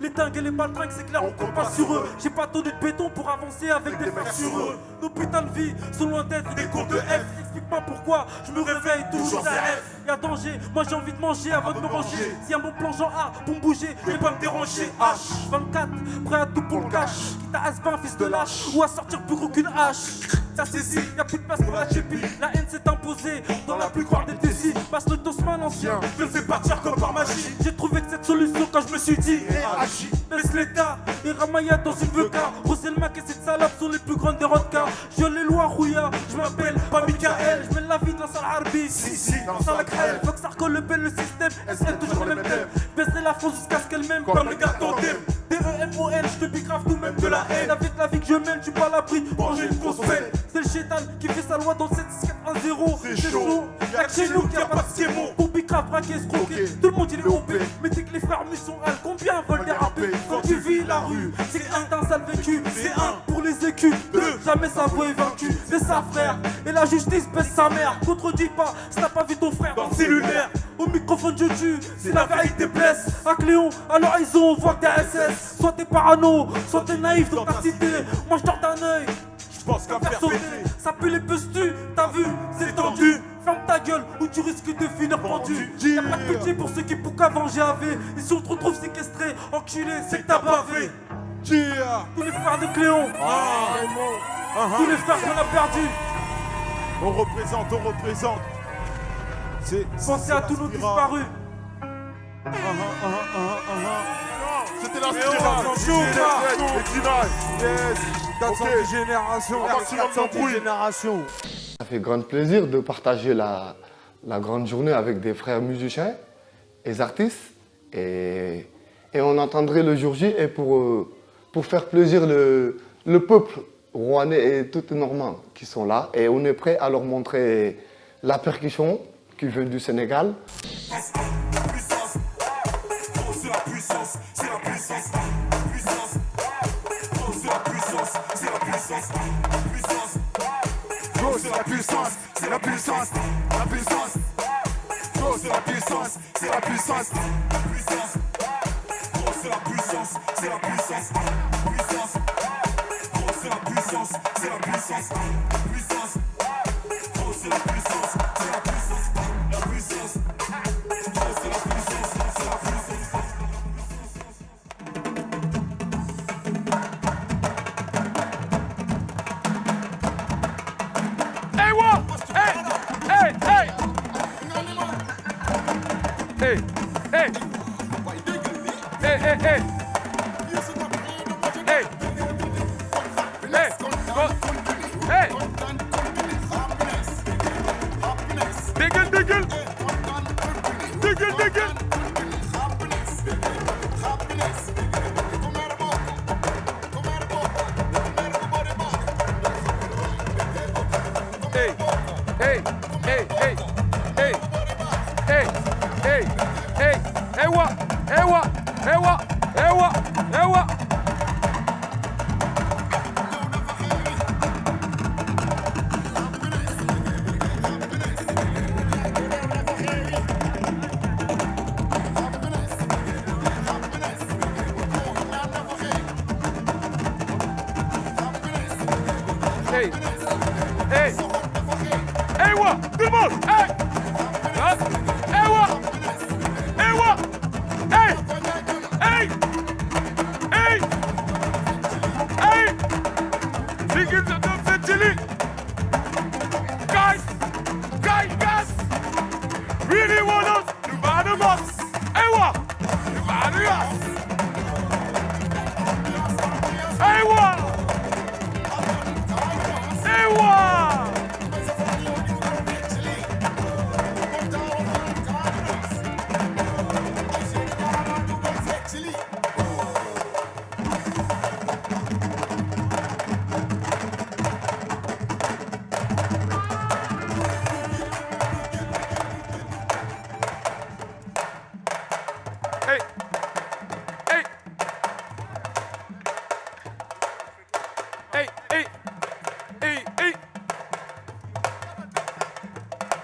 Les dingues et les baltringues, c'est clair, on compte pas sur eux. J'ai pas tonné de béton pour avancer avec des mecs sur eux. Nos putains de vie sont loin d'être des cours de F. Explique-moi pourquoi je me réveille toujours à F. Y'a danger, moi j'ai envie de manger avant de me ranger. Si un bon plan genre A pour me bouger, je vais pas me déranger. H24, prêt à tout pour le cash. Quitte à Asbin, fils de lâche, ou à sortir plus gros qu'une hache. Ça c'est si, y'a plus de place pour la chépi. La haine s'est imposée dans la plupart des décis. Passe le Tosman ancien, je le fais partir comme par magie. J'ai trouvé que cette solution quand je me suis dit agis, laisse l'état et Ramaya dans une VK. Roselmac et cette salope sont les plus grandes des rodkas. Je les lois Rouya, je m'appelle pas Michael. Je mets la vie dans la salle Harbi, si, dans la salle Krell. Faut que ça recolle le système, SL toujours le même thème. Baisserai la France jusqu'à ce qu'elle m'aime comme les gars tandem. DEMOL, je te bigrave tout même de la haine. Avec la vie que je mène, je suis pas à l'abri, manger une grosse peine. C'est le chétan qui fait sa loi dans le 7-6-4-1-0. C'est chaud, y'a que chez nous qu'il y a pas de skémo. Pour bicrave, braquer, escroquer, tout le monde il est OP. Mais dès que les frères mus sont hal, combien veulent déraper? Quand tu vis la rue, c'est un d'un sale vécu. C'est un pour les écus, deux, jamais sa voix est vaincue. C'est sa frère, et la justice baisse sa mère. Contredis pas, si t'as pas vu ton frère dans le cellulaire. Au microphone je tue, c'est la vérité blesse. À Cléon, à l'horizon, on voit que t'es SS. Soit t'es parano, soit t'es naïf dans ta cité. Moi je dors d'un œil, j'pense qu'à faire sauter. Ça pue les pestus, t'as vu, c'est tendu. Ferme ta gueule ou tu risques de finir pendu. Y'a pas de pitié pour ceux qui pouquent avant GAV. Et si on te retrouve séquestré, enculé, c'est que t'as bavé. Tous les frères de Cléon, tous les frères qu'on a perdus. On représente, on représente. Pensez à tous nos disparus. C'était la Yes, 410 générations. Maximum d'embrouille. Génération. Ça fait grand plaisir de partager la grande journée avec des frères musiciens et artistes. Et on entendrait le jour J et pour faire plaisir le peuple rouennais et tout normand qui sont là. Et on est prêt à leur montrer la percussion qui vient du Sénégal. C'est la puissance, c'est la puissance, la puissance. Gros, c'est la puissance, c'est la puissance, la puissance. Gros, c'est la puissance, c'est la puissance, puissance. Gros, c'est la puissance, c'est la puissance, puissance. Gros, c'est la puissance, c'est la puissance, la puissance. Gros, c'est la puissance, c'est la puissance. Hey, hey, hey, hey, hey, hey, hey, diggle, diggle, diggle, diggle. Hey, hey, hey, hey, hey, hey, hey, hey, hey, what, hey, what, hey, what, hey, what, hey, what. Hey, hey, hey, what, tout le monde, hey, hey, what, hey, what, hey, hey, hey, hey, diggle de Fetili, guys, really want us, you bad us, hey, what, you bad us, hey, what. Hey, hey, hey, hey, hey, hey.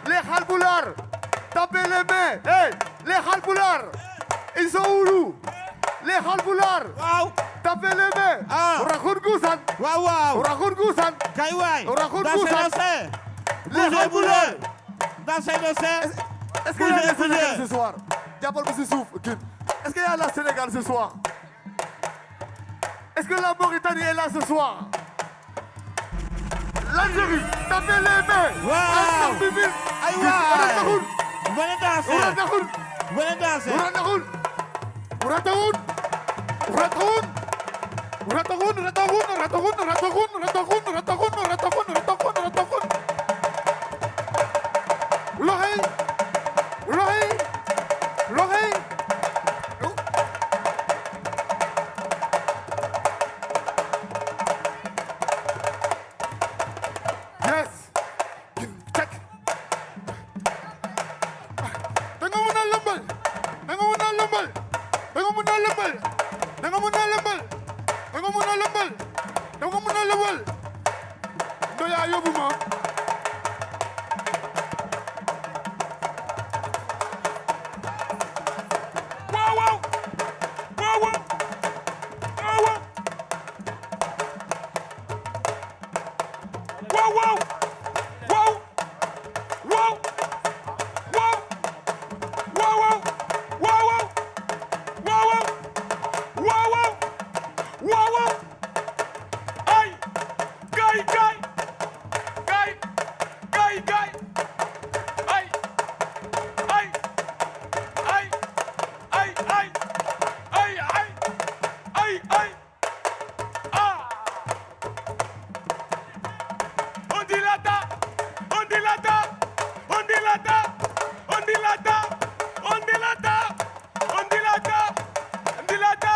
Les halboulars, tapez les mains. Hey, les halboulars, ils sont où nous? Les halboular. Wow. Tapez les mains. Orakhun Gousan. Wow. Orakhun Gousan. Kaiwai. Orakhun Dansez, Gousan. dansez. Les Bougez, halboular. bougez. Dansez, dansez. Est-ce qu'il y a Bougez, le Sénégal bougez. ce soir? Diapol Boussouf. Est-ce qu'il y a la Sénégal ce soir? Est-ce que la Mauritanie est là ce soir? L'Algérie, tapez les mains. Wow. Aïwa. Venez danser. Ouratahoun. Venez danser. Ouratahoun. Ouratahoun. Ouratahoun. Ouratahoun. Ouratahoun. Ouratahoun. Ouratahoun. Ouratahoun. Ouratahoun. Ouratahoun. Ouratahoun. Ouratahoun. L'oreille. L'oreille. L'oreille. Yes. Check. Tengo una lambal. Tengo una lambal. Tengo una lambal. Tengo una lambal. Tengo una lambal. Tengo una lambal. No ya yo buma. Wow wow. Wow wow. Wow wow. Wow wow. Wow. Wow. Wow. Wow wow. Wow wow. Wow wow. Wow wow. Wow wow. Ay. Guy guy. Guy. Guy guy. Ay. Ay. Ay. Ay ay. Ay ay. Ay ay. Ah. On dilata, on dilata, on dilata, on dilata, on dilata, on dilata, on dilata.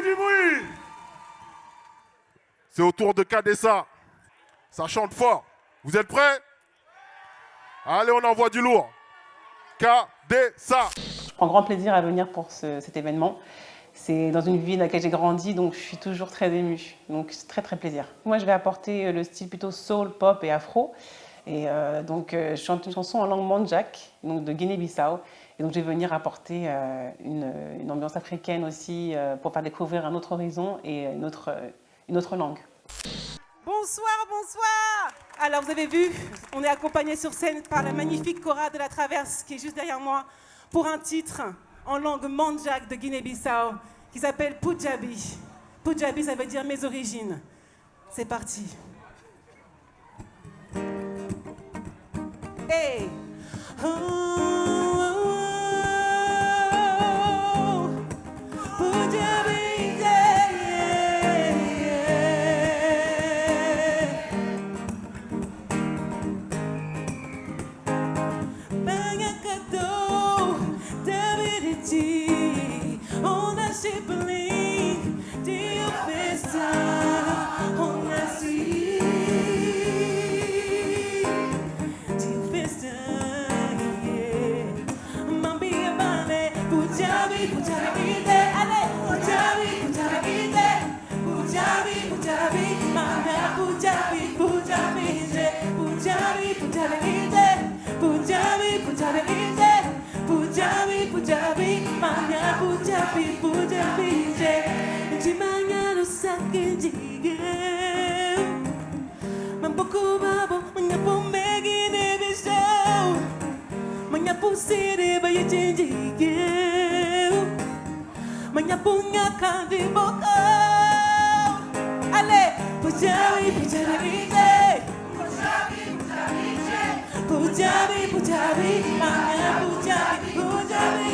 Du bruit. C'est au tour de Kadessa. Ça chante fort. Vous êtes prêts? Allez, on envoie du lourd. Kadessa. Je prends grand plaisir à venir pour cet événement. C'est dans une ville à laquelle j'ai grandi, donc je suis toujours très émue. Donc c'est très plaisir. Moi, je vais apporter le style plutôt soul, pop et afro. Et donc je chante une chanson en langue mandjak, donc de Guinée-Bissau. Et donc je vais venir apporter une ambiance africaine aussi pour faire découvrir un autre horizon et une autre langue. Bonsoir, bonsoir. Alors vous avez vu, on est accompagné sur scène par la magnifique chorale de la Traverse qui est juste derrière moi pour un titre en langue mandjak de Guinée-Bissau qui s'appelle Pujabi. Pujabi, ça veut dire mes origines. C'est parti. Hey. Pujabi, yeah, yeah. Bangakado, Davidity, on a shipling, dear Festa, on a sea. Dear Festa, yeah. Mambi Abane, Pujabi, Pujabi, allez, Pujabi, Pujabi, Pujabi, Pujabi, Mama, Pujabi, Pujabi, Pujabi, Pujabi, Pujabi, Pujabi, Pujabi, Mama, Pujabi, Pujabi, Jimanya no sakinjige, Mamboku babo, Manyapu megi nebisho, Manyapu siri bayichinjige, Manyapu nyakandi boko, allez, Pujabi, Pujabi, Pujabi, Pujabi, Mama, Pujabi, Pujabi,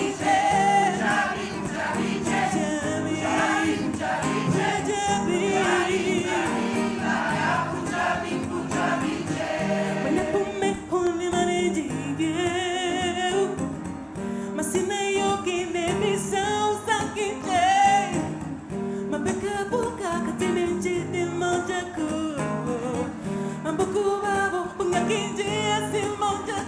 Mambuku babo, pungakinji asil monja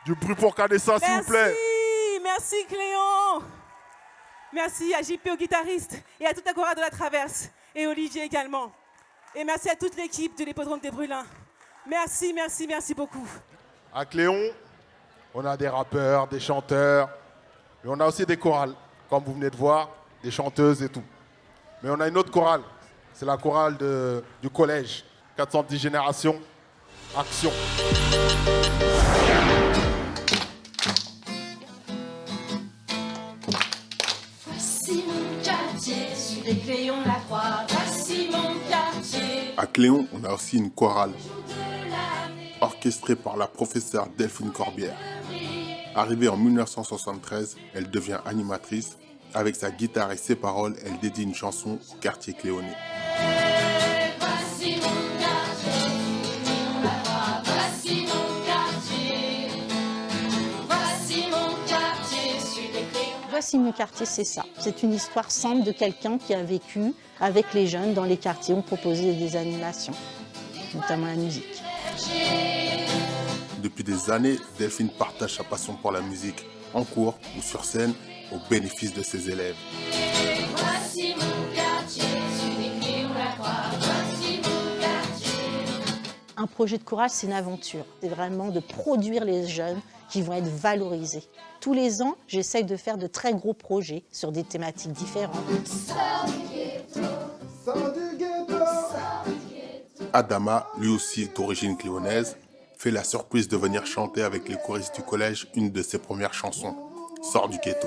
Du bruit pour Canessa, s'il vous plaît. Merci Cléon. Merci à JP au guitariste et à toute la chorale de la Traverse et Olivier également. Et merci à toute l'équipe de l'Hippodrome des Brûlins. Merci, merci, merci beaucoup. À Cléon, on a des rappeurs, des chanteurs, mais on a aussi des chorales, comme vous venez de voir, des chanteuses et tout. Mais on a une autre chorale, c'est la chorale du collège, 410 Générations, Action. Voici mon quartier, sur les Cléons la Croix. Voici mon quartier. À Cléon, on a aussi une chorale, orchestrée par la professeure Delphine Corbière. Arrivée en 1973, elle devient animatrice. Avec sa guitare et ses paroles, elle dédie une chanson au quartier cléonais. Voici mon quartier, Cléons la Croix. Voici mon quartier. Voici mon quartier, sur les Cléons. Voici mon quartier, c'est ça. C'est une histoire simple de quelqu'un qui a vécu avec les jeunes dans les quartiers. On proposait des animations, notamment la musique. Depuis des années, Delphine partage sa passion pour la musique, en cours ou sur scène, au bénéfice de ses élèves. Voici mon quartier, sur les Cléons la Croix. Voici mon quartier. Un projet de chorale, c'est une aventure. C'est vraiment de produire les jeunes qui vont être valorisés. Tous les ans, j'essaye de faire de très gros projets sur des thématiques différentes. Sors du ghetto, sors du ghetto, sors du ghetto. Adama, lui aussi d'origine cléonaise, fait la surprise de venir chanter avec les choristes du collège une de ses premières chansons, Sors du ghetto.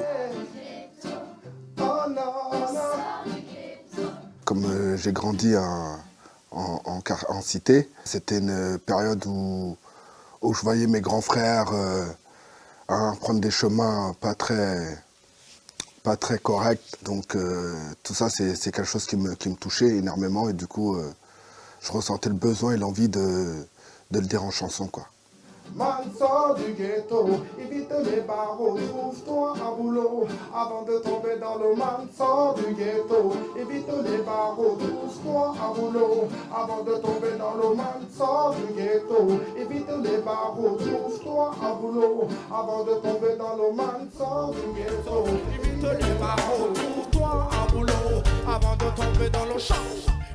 Comme j'ai grandi en cité, c'était une période où je voyais mes grands frères prendre des chemins pas très corrects. Donc tout ça, c'est quelque chose qui me touchait énormément et du coup, je ressentais le besoin et l'envie de le dire en chanson, quoi. Man, sors du ghetto, évite les barreaux, trouve-toi un boulot avant de tomber dans le man, sors du ghetto, évite les barreaux, trouve-toi un boulot avant de tomber dans le man, sors du ghetto, évite les barreaux, trouve-toi un boulot avant de tomber dans le man, sors du ghetto, évite les barreaux, trouve-toi un boulot avant de tomber dans le champ.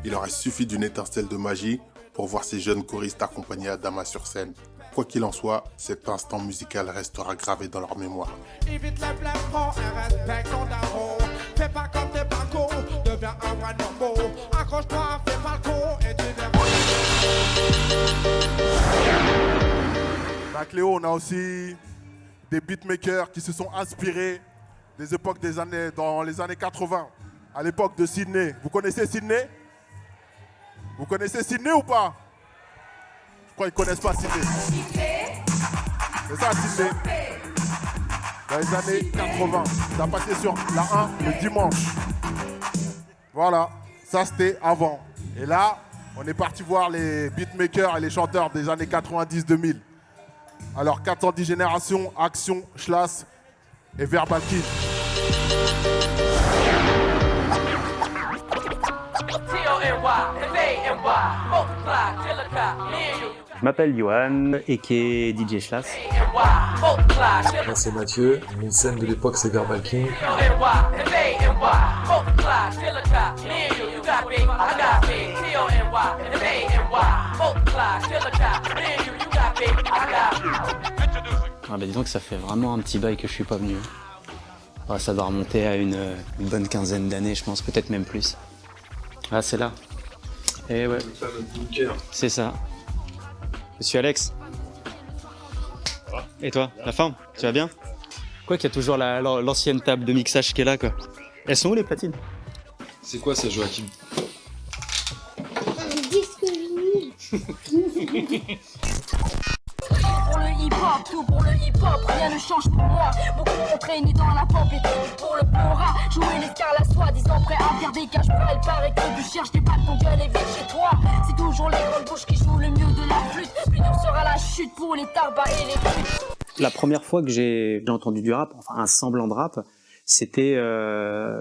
Il aurait suffi d'une étincelle de magie pour voir ces jeunes choristes accompagner Adama sur scène. Quoi qu'il en soit, cet instant musical restera gravé dans leur mémoire. Évite les blés, prends un respect ton daron. Fais pas comme des bacos, deviens un vrai nombo. Accroche-toi, fais pas le con et tu verras. À Cléo, on a aussi des beatmakers qui se sont inspirés des époques dans les années 80. À l'époque de Sydney. Vous connaissez Sydney? Vous connaissez Sydney ou pas? Je crois qu'ils ne connaissent pas Sydney. C'est ça Sydney. Dans les années 80. Ça a passé sur la 1 le dimanche. Voilà, ça c'était avant. Et là, on est parti voir les beatmakers et les chanteurs des années 90-2000. Alors 410 Générations, Action, Schlass et Verbal Kid. Je m'appelle Johan et qui est DJ Schlass. Moi c'est Mathieu, une scène de l'époque c'est Verbal King. Disons que ça fait vraiment un petit bail que je suis pas venu. Ça doit remonter à une bonne quinzaine d'années, je pense, peut-être même plus. Ah, c'est là. Et ouais. C'est ça. Monsieur Alex. Et toi, la forme? Tu vas bien? Quoi qu'il y a toujours l'ancienne table de mixage qui est là, quoi. Elles sont où les platines? C'est quoi ça, Joachim? Un disque vinyle. Pour le hip-hop, Tout pour le hip-hop, rien ne change pour moi. Beaucoup entraînés dans la pop et tout pour le pora. Jouer l'escar la soie, disant prêt à faire des caches bras. Il paraît que tu cherches des balles, ton gueule est vite chez toi. C'est toujours les grandes bouches qui jouent le mieux de la flûte. Plus dur sera la chute pour les tarbas et les putes. La première fois que j'ai entendu du rap, enfin un semblant de rap, c'était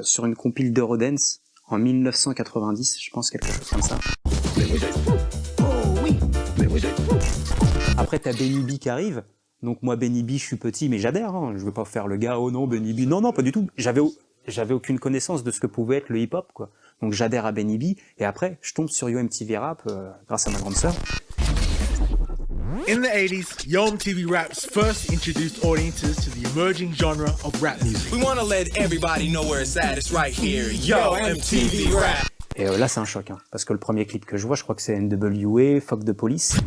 sur une compile d'Eurodance en 1990, je pense, quelque chose comme ça. Après, t'as Benny B qui arrive. Donc moi, Benny B, je suis petit, mais j'adhère. Hein. Je veux pas faire le gars, oh non, Benny B. Non, pas du tout. J'avais aucune connaissance de ce que pouvait être le hip-hop, quoi. Donc j'adhère à Benny B, et après, je tombe sur Yo MTV Rap grâce à ma grande sœur. In the 80s, Yo MTV Raps first introduced audiences to the emerging genre of rap music. We want to let everybody know where it's at. It's right here. Yo MTV Rap. Et là, c'est un choc, hein, parce que le premier clip que je vois, je crois que c'est NWA, Fuck the Police.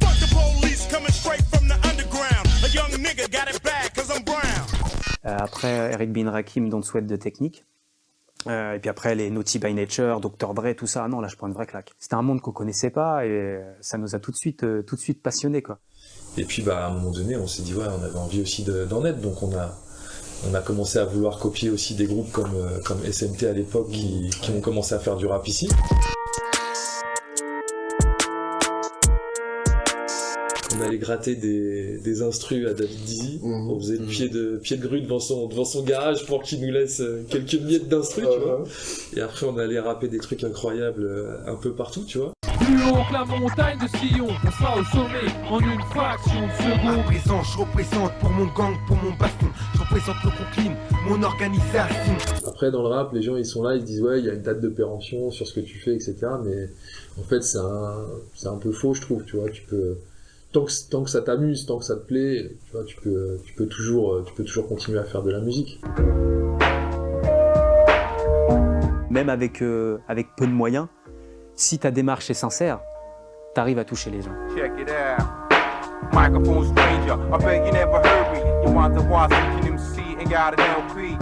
Après, Eric B. Rakim, Don't Sweat de Technique. Et puis après, les Naughty by Nature, Dr. Dre, tout ça. Non, là, je prends une vraie claque. C'était un monde qu'on connaissait pas et ça nous a tout de suite passionnés, quoi. Et puis, à un moment donné, on s'est dit, ouais, on avait envie aussi d'en être, donc on a commencé à vouloir copier aussi des groupes comme SMT à l'époque qui ont commencé à faire du rap ici. On allait gratter des instrus à David Dizzy, on faisait le pied de grue devant son garage pour qu'il nous laisse quelques miettes d'instrus, tu vois. Et après on allait rapper des trucs incroyables un peu partout, tu vois. Plus haut que la montagne de Sion, on sera au sommet en une fraction de seconde. Je représente pour mon gang, pour mon baston. Je représente le Brooklyn, mon organisation. Après dans le rap, les gens ils sont là, ils se disent ouais, il y a une date de péremption sur ce que tu fais, etc. Mais en fait c'est un peu faux, je trouve, tu vois. Tu peux tant que ça t'amuse, tant que ça te plaît, tu vois, tu peux toujours continuer à faire de la musique. Même avec peu de moyens, si ta démarche est sincère, t'arrives à toucher les gens. Check it out. Microphone stranger. I bet you never heard me. You want to watch an MC and got an LP.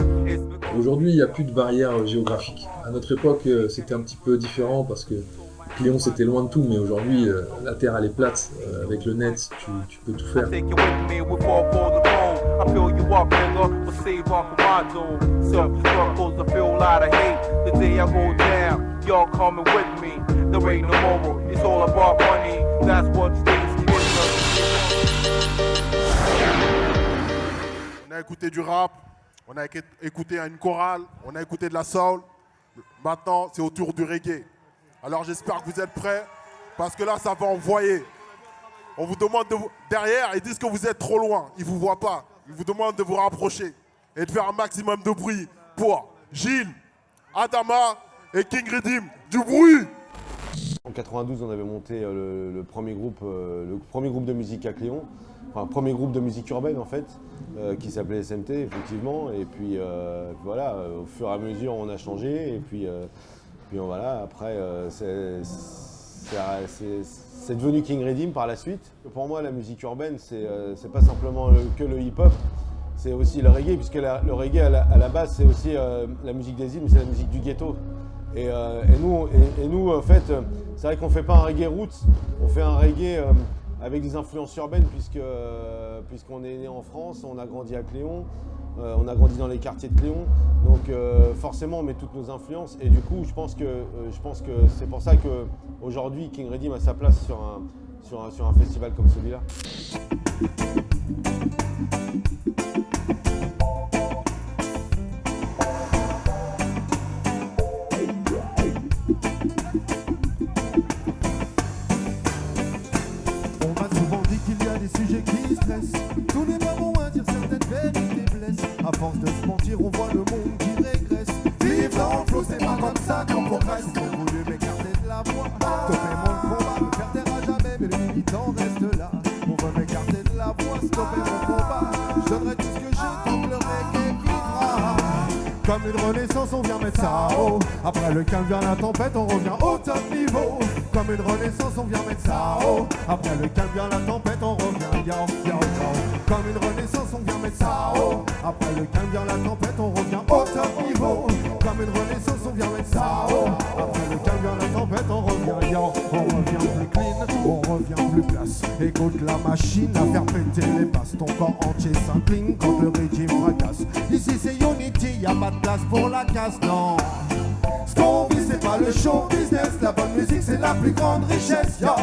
Aujourd'hui, il n'y a plus de barrières géographiques. À notre époque, c'était un petit peu différent parce que Cléon c'était loin de tout, mais aujourd'hui la terre elle est plate, avec le net tu peux tout faire. On a écouté du rap, on a écouté une chorale, on a écouté de la soul. Maintenant c'est au tour du reggae. Alors j'espère que vous êtes prêts, parce que là ça va envoyer. On vous demande derrière, ils disent que vous êtes trop loin, ils ne vous voient pas. Ils vous demandent de vous rapprocher et de faire un maximum de bruit pour Gilles, Adama et King Redim. Du bruit! En 92, on avait monté le premier groupe de musique à Cléon, enfin premier groupe de musique urbaine en fait, qui s'appelait SMT effectivement. Et puis voilà, au fur et à mesure on a changé et puis voilà, après c'est devenu King Redim par la suite. Pour moi la musique urbaine c'est pas simplement que le hip-hop, c'est aussi le reggae, puisque le reggae à la base c'est aussi la musique des îles, mais c'est la musique du ghetto. Et nous en fait, c'est vrai qu'on fait pas un reggae roots, on fait un reggae avec des influences urbaines puisqu'on est né en France, on a grandi à Cléon, on a grandi dans les quartiers de Cléon, donc forcément on met toutes nos influences et du coup je pense que c'est pour ça qu'aujourd'hui King Redim a sa place sur un festival comme celui-là. Tout n'est pas bon à dire, certaines vérités blessent. À force de se mentir, on voit le monde qui régresse. Vive dans le flot, c'est pas comme ça qu'on progresse. On voulait m'écarter de la voie, stopper mon combat, me faire taire à jamais, mais les militants restent là. On veut m'écarter de la voie, stopper mon combat. Je donnerai tout ce que j'ai, tant que le reggae vivra. Comme une renaissance, on vient mettre ça haut. Après le calme vient la tempête, on revient au top niveau. Comme une renaissance, on vient mettre ça haut. Après le calme vient la tempête, on revient yo, yo, yo. Comme une renaissance, on vient mettre ça haut. Après le calme vient la tempête, on revient au top niveau. Comme une renaissance, on vient mettre ça haut. Après le calme vient la tempête, on revient yo. On revient plus clean, on revient plus classe. Écoute la machine à faire péter les basses. Ton corps entier s'incline quand le régime fracasse. Ici c'est Unity, y'a pas de place pour la casse, non. Ce qu'on vit c'est pas le show business. La bonne musique c'est la plus grande richesse, yeah.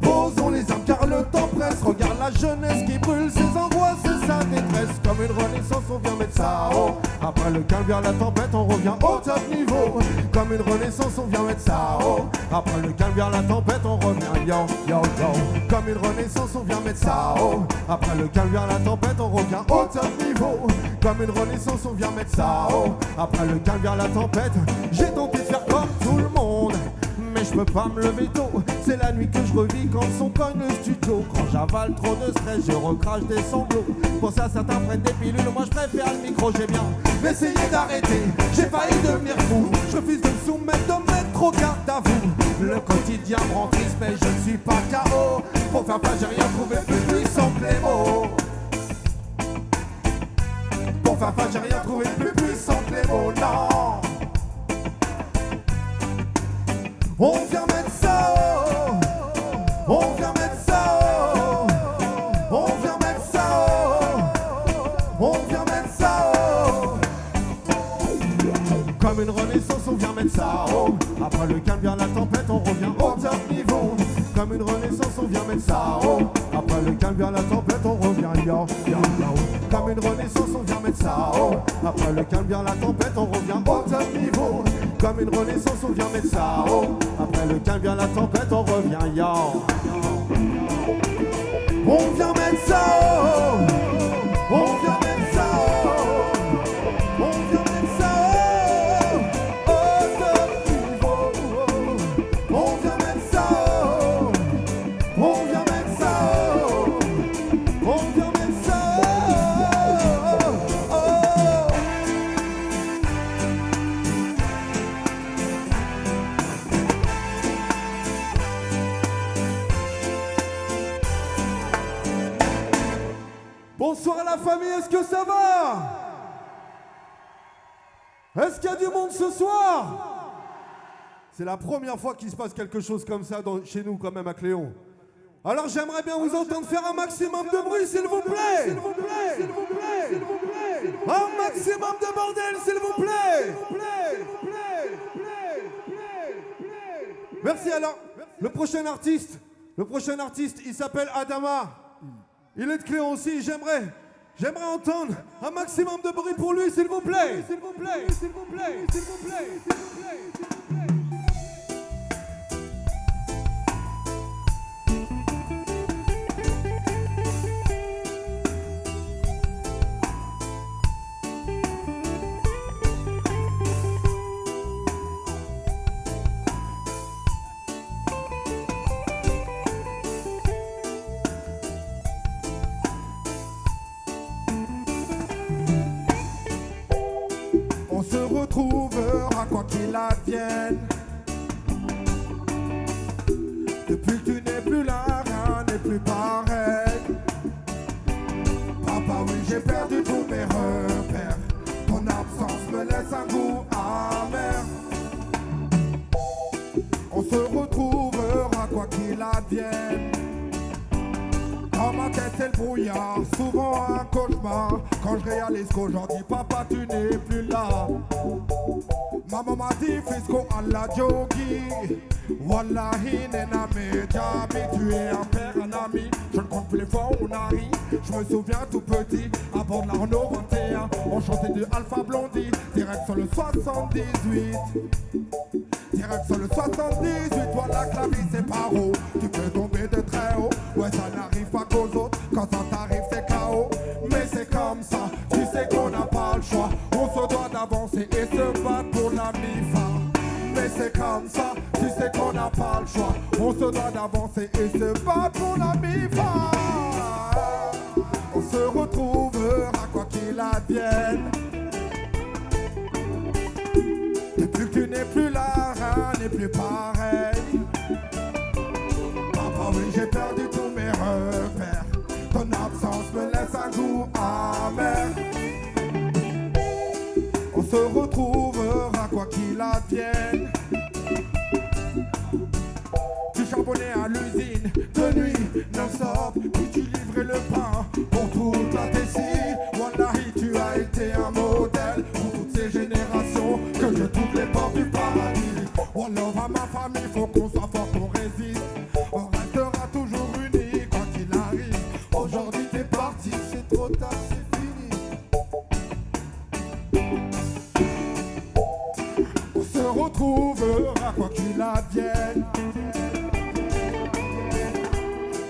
Posons les armes car le temps presse. Regarde la jeunesse qui brûle ses angoisses et sa détresse. Comme une renaissance on vient mettre ça haut. Après le calme vers la tempête on revient au top niveau. Comme une renaissance on vient mettre ça haut. Après le calme vers la tempête on revient yo yo yo. Comme une renaissance on vient mettre ça haut. Après le calme vers la tempête on revient au top niveau. Comme une renaissance on vient mettre ça haut. Après le calme vers la tempête. J'ai tenté de faire comme tout le monde, mais je peux pas me lever tôt. C'est la nuit que je revis quand le son cogne le studio. Quand j'avale trop de stress, je recrache des sanglots. Pour ça certains prennent des pilules, moi je préfère le micro. J'ai bien essayé d'arrêter, j'ai failli devenir fou. Je refuse de me soumettre, de mettre au garde à vous. Le quotidien me rend triste mais je ne suis pas KO. Pour faire face j'ai rien trouvé plus puissant que les mots. Pour faire face j'ai rien trouvé plus puissant que les mots, non. On vient mettre ça haut. On vient mettre ça haut. On vient mettre ça haut. On vient mettre ça haut. Comme une renaissance on vient mettre ça haut. Après le calme vient la tempête on revient au top niveau. Comme une renaissance on vient mettre ça haut. Après le calme vient la tempête on revient yo yo yo. Comme une renaissance on vient mettre ça haut. Après le calme vient la tempête on revient au top niveau. Comme une renaissance on vient mettre ça haut. Après le calme vient la tempête on revient yo. On vient mettre ça haut. On vient mettre ça haut. On vient mettre ça haut. Au top niveau. On vient mettre ça haut. On vient mettre ça haut. On vient mettre ça haut. Bonsoir à la famille, est-ce que ça va? Est-ce qu'il y a du monde ce soir? C'est la première fois qu'il se passe quelque chose comme ça chez nous quand même à Cléon. Alors j'aimerais bien vous entendre faire un maximum de bruit s'il vous plaît. S'il vous plaît. S'il vous plaît. S'il vous plaît. Un maximum de bordel s'il vous plaît. Merci. Alors le prochain artiste il s'appelle Adama. Il est de Cléon aussi, j'aimerais entendre un maximum de bruit pour lui, s'il vous plaît. S'il vous plaît, s'il vous plaît, s'il vous plaît, s'il vous plaît, s'il vous plaît. Retrouvera quoi qu'il advienne. Depuis que tu n'es plus là, rien n'est plus pareil. Papa, oui, j'ai perdu tous mes repères. Ton absence me laisse un goût amer. On se retrouvera quoi qu'il advienne. Dans ma tête c'est le brouillard, souvent un cauchemar. Quand je réalise qu'aujourd'hui papa tu n'es plus là. Maman m'a dit fisco alla jogi. Wallahi nena me jabi. Tu es un père, un ami. Je ne compte plus les fois où on a ri. Je me souviens tout petit, à bord de la Renault 21. On chantait du Alpha Blondie, direct sur le 78. Direct sur le 78, voilà que la vie c'est paro. Tu peux tomber de très haut, ouais ça n'arrive pas qu'aux autres. Quand ça t'arrive c'est KO, mais c'est comme ça. Tu sais qu'on n'a pas le choix, on se doit d'avancer et se battre pour la MIFA. Mais c'est comme ça, tu sais qu'on n'a pas le choix, on se doit d'avancer et se battre pour la MIFA. On se retrouvera quoi qu'il advienne. Depuis que tu n'es plus là, rien n'est plus pareil. Papa, oui, j'ai perdu tous mes repères. Ton absence me laisse un goût amer. On se retrouvera quoi qu'il advienne. Tu charbonnais à l'usine, de nuit, le pain pour toute la Tessie. Wallahi, tu as été un modèle pour toutes ces générations que je trouve les portes du paradis. Wallah, à ma famille, faut qu'on soit fort, qu'on résiste. On restera toujours unis quoi qu'il arrive. Aujourd'hui t'es parti, c'est trop tard, c'est fini. On se retrouvera quoi qu'il advienne.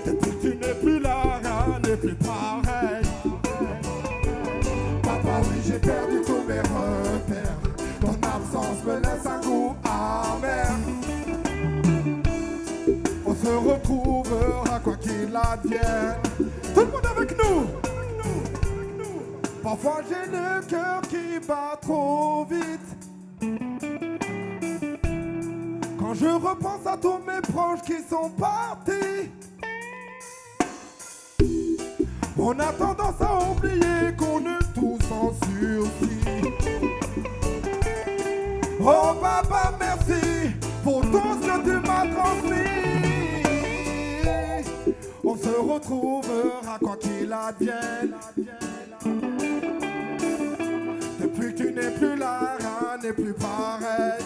Depuis que tu n'es plus là, rien n'est plus pareil. Papa, oui, j'ai perdu tous mes repères. Ton absence me laisse un goût amer. On se retrouvera quoi qu'il advienne. Tout le monde avec nous. Parfois j'ai le cœur qui bat trop vite. Quand je repense à tous mes proches qui sont partis. On a tendance à oublier qu'on est tous en sursis. Oh papa, merci pour tout ce que tu m'as transmis. On se retrouvera quoi qu'il advienne. Depuis que tu n'es plus là, rien n'est plus pareil.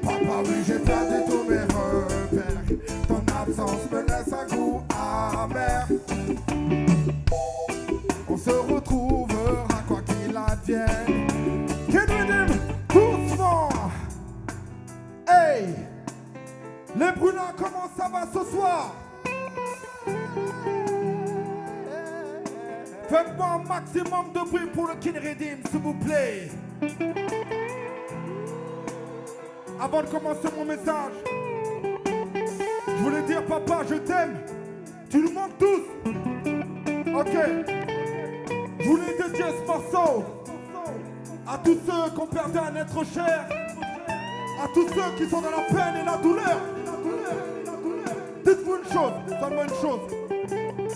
Papa, oui, j'ai perdu tous mes repères. Ton absence me laisse un goût amer. On se retrouvera quoi qu'il advienne. Kid Rhythm, doucement. Hey, les brûlants, comment ça va ce soir? Faites-moi un maximum de bruit pour le Kid Rhythm, s'il vous plaît. Avant de commencer mon message, je voulais dire, papa, je t'aime. Tu nous manques tous. Ok. Je voulais dédier ce morceau à tous ceux qui ont perdu un être cher, à tous ceux qui sont dans la peine et la douleur. Dites-vous une chose, seulement une chose,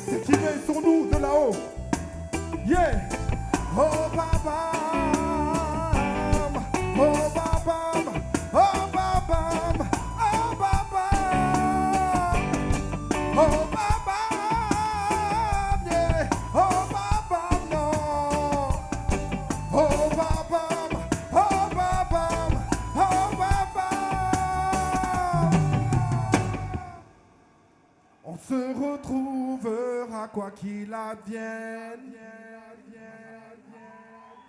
c'est qu'il veille sur nous de là-haut. Yeah. Oh babam, oh babam, oh babam, oh babam, oh babam, yeah, oh babam, non, oh babam, oh babam, oh babam. On se retrouvera quoi qu'il advienne.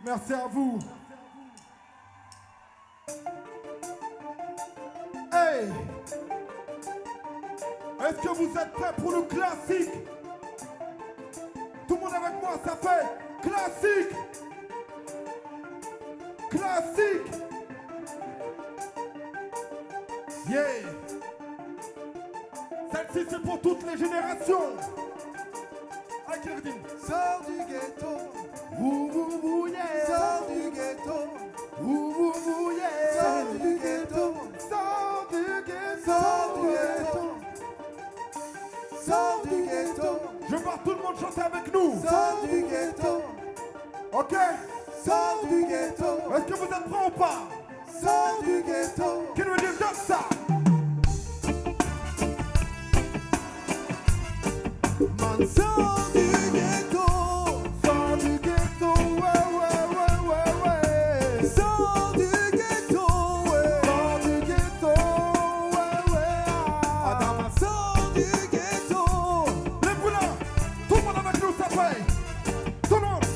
Merci à vous. Hey! Est-ce que vous êtes prêts pour le classique? Tout le monde avec moi, ça fait classique! Classique! Yeah! Celle-ci, c'est pour toutes les générations. Avec les rythmes. Sors du ghetto. Ouh, yeah. Sors du ghetto. Ouh, yeah. Sors du ghetto. Sors du ghetto. Sors du ghetto. Sors du ghetto. Je veux voir tout le monde chanter avec nous. Sors du ghetto. Ok. Sors du ghetto. Est-ce que vous êtes prêts ou pas? Sors du ghetto. Can we do ça? Man, sors du ghetto. Sors du ghetto, ouais, ouais, ouais, ouais, ouais. Sors du ghetto, ouais. Sors du ghetto, ouais, ouais. Adama, sors du ghetto. Les boulons, tout le monde avec nous, ça paye. Tout le monde.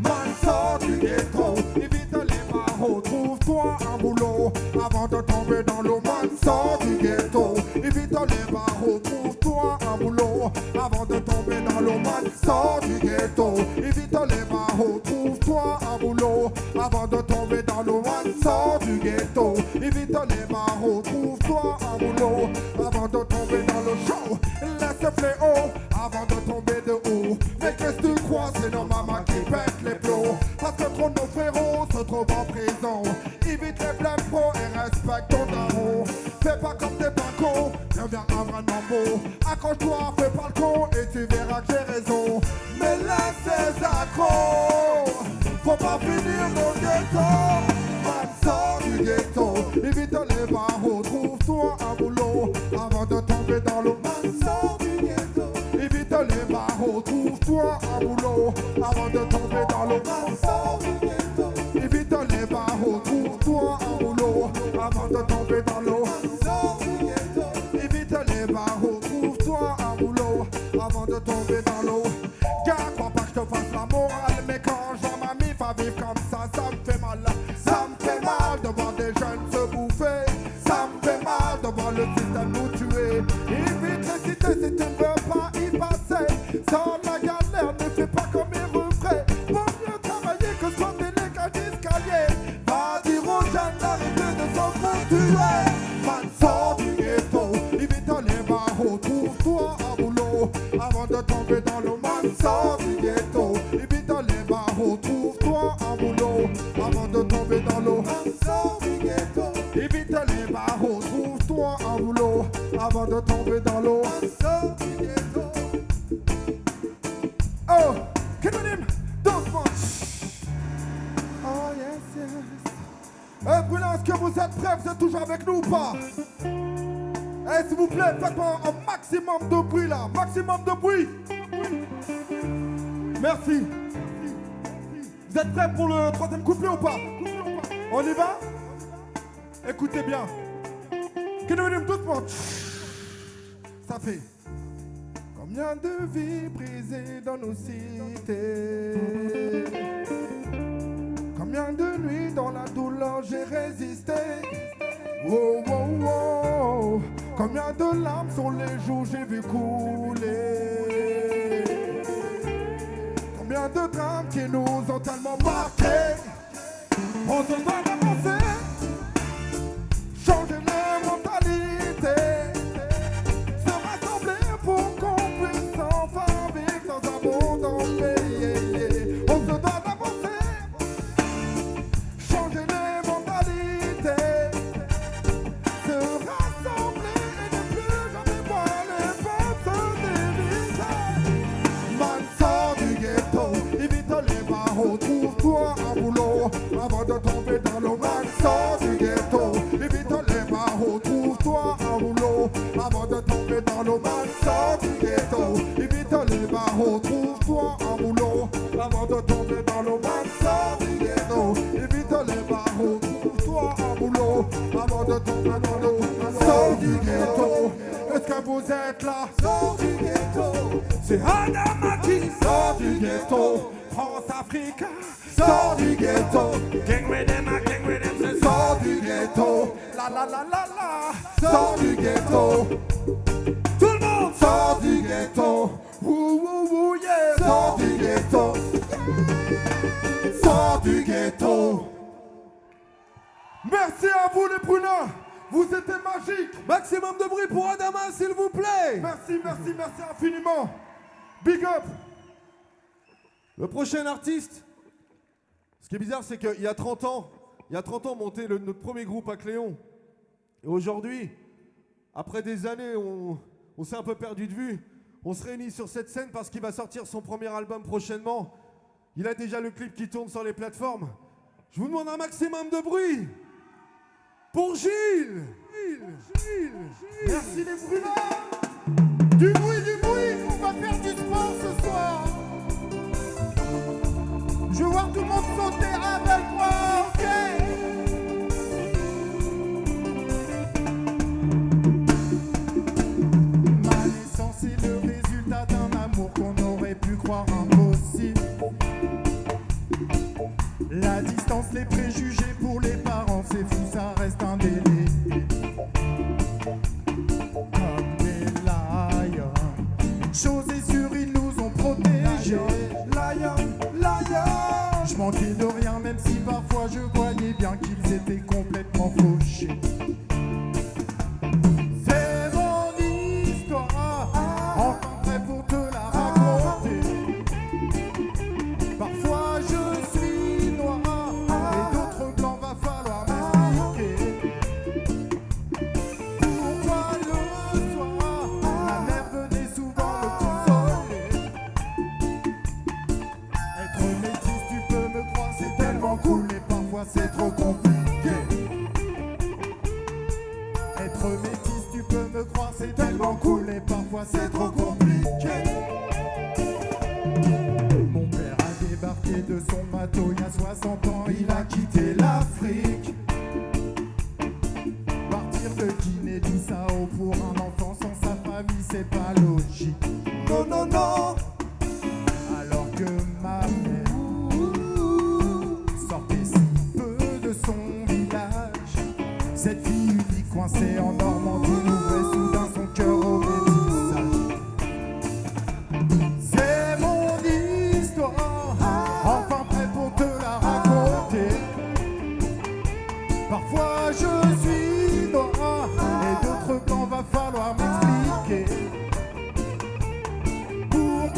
Man, sors du ghetto. Évite les barreaux, trouve-toi un boulot avant de tomber dans l'eau. Man, sors du ghetto. Évite les barreaux, trouve-toi un boulot avant de tomber dans l'eau. Man, sors du ghetto. Évite les barreaux, trouve-toi un boulot avant de tomber dans l'eau. Man, sors du ghetto. Évite les barreaux, trouve-toi un boulot avant de tomber dans le show. Laisse fléau avant de tomber de haut. Mais qu'est-ce que tu crois, c'est nos mamans qui pètent les plombs. Parce que trop de nos frérots se trouvent en prison. Évite les blèmes pro et respecte ton daron. Fais pas comme t'es pas con, deviens un vrai beau. Accroche-toi, fais pas le con et tu verras que j'ai raison. Mais laisse ces accros, faut pas finir dans le ghetto. Man, sors du ghetto, évite les barreaux, trouve-toi un boulot avant de tomber dans l'eau. Man, sors du ghetto. va, retrouve-toi un boulot avant de tomber dans l'eau. Évite les va, retrouve-toi un boulot avant de tomber dans l'eau. Évite les va, retrouve-toi un boulot avant de tomber dans l'eau. Gars, crois pas que je te fasse la morale, mais quand je vois ma mif à vivre comme ça me fait mal. Ça me fait mal de voir des jeunes se bouffer. Ça me fait mal de voir le système nous tuer. Évite les cités si tu ne veux pas y passer. Sans la galère, ne fais pas comme les refraits. Vaut mieux travailler que sauter les cages d'escalier. Va dire aux jeunes d'arrêter de s'entretuer. Man, sors du ghetto, évite les barres, retrouve-toi un boulot avant de tomber dans l'eau. Man, sors du ghetto, évite les barres, retrouve-toi un boulot avant de tomber dans l'eau. Man, sors du ghetto, évite les barres, retrouve-toi un boulot avant de tomber dans l'eau. Man, sors du ghetto. Oh, Kedonim, don't watch. Oh yes, yes. Brûlant, est-ce que vous êtes prêts? Vous êtes toujours avec nous ou pas? S'il vous plaît, faites-moi un maximum de bruit là. Maximum de bruit. Merci. Vous êtes prêts pour le troisième couplet ou pas? On y va? Écoutez bien. Kedonim, doucement. Ça fait. Combien de vies brisées dans nos cités? Combien de nuits dans la douleur j'ai résisté? Oh, oh, oh. Combien de larmes sur les joues j'ai vu couler? Combien de drames qui nous ont tellement marqués? On se doit d'avancer, changer les mentalités, se rassembler pour qu'on puisse enfin vivre dans un monde en pays. On se doit d'avancer, changer les mentalités, se rassembler et ne plus jamais voir les peuples se diviser. Man, sors du ghetto, évite les barreaux, trouve-toi un boulot avant de tomber dans l'eau. Man, sors du ghetto, évite les barreaux, trouve-toi un boulot avant de tomber dans l'eau. Man, sors du ghetto, évite les barreaux, trouve-toi un boulot avant de tomber dans l'eau. Man, sors du ghetto, évite les barreaux, trouve-toi un boulot avant de tomber dans l'eau. Sors du ghetto, est-ce que vous êtes là? Sors du ghetto, c'est Adamaki. Sors du ghetto, France, Afrique. Sors du ghetto, gang rhythm, c'est sors du ghetto. La la la la la, sors du ghetto. Tout le monde sort du ghetto. Ouh ouh ouh yeah, sors du ghetto. Sors du ghetto. Merci à vous les prunins. Vous étiez magiques. Maximum de bruit pour Adama, s'il vous plaît. Merci, merci, merci infiniment. Big up. Le prochain artiste. Ce qui est bizarre, c'est qu'il y a 30 ans, on montait notre premier groupe à Cléon. Et aujourd'hui, après des années, on s'est un peu perdu de vue. On se réunit sur cette scène parce qu'il va sortir son premier album prochainement. Il a déjà le clip qui tourne sur les plateformes. Je vous demande un maximum de bruit pour Gilles. Merci les brûlants. Du bruit, on va faire du sport ce soir. Je veux voir tout le monde sauter avec moi, ok? Ma naissance est le résultat d'un amour qu'on aurait pu croire impossible. La distance, les préjugés pour les parents, c'est fou, ça reste un délai. Comme des lions, une chose est sûre, ils nous ont protégés. Je manquais de rien, même si parfois je voyais bien qu'ils étaient complètement fauchés. C'est mon histoire, enfin prêt pour te la raconter. Parfois je suis noir et d'autres blancs, va falloir m'expliquer. Pourquoi le soir, ma mère venait souvent me consoler. Être métis, tu peux me croire, c'est tellement cool, mais parfois c'est trop compliqué. Être métis, tu peux me croire, c'est tellement cool, et parfois c'est trop compliqué.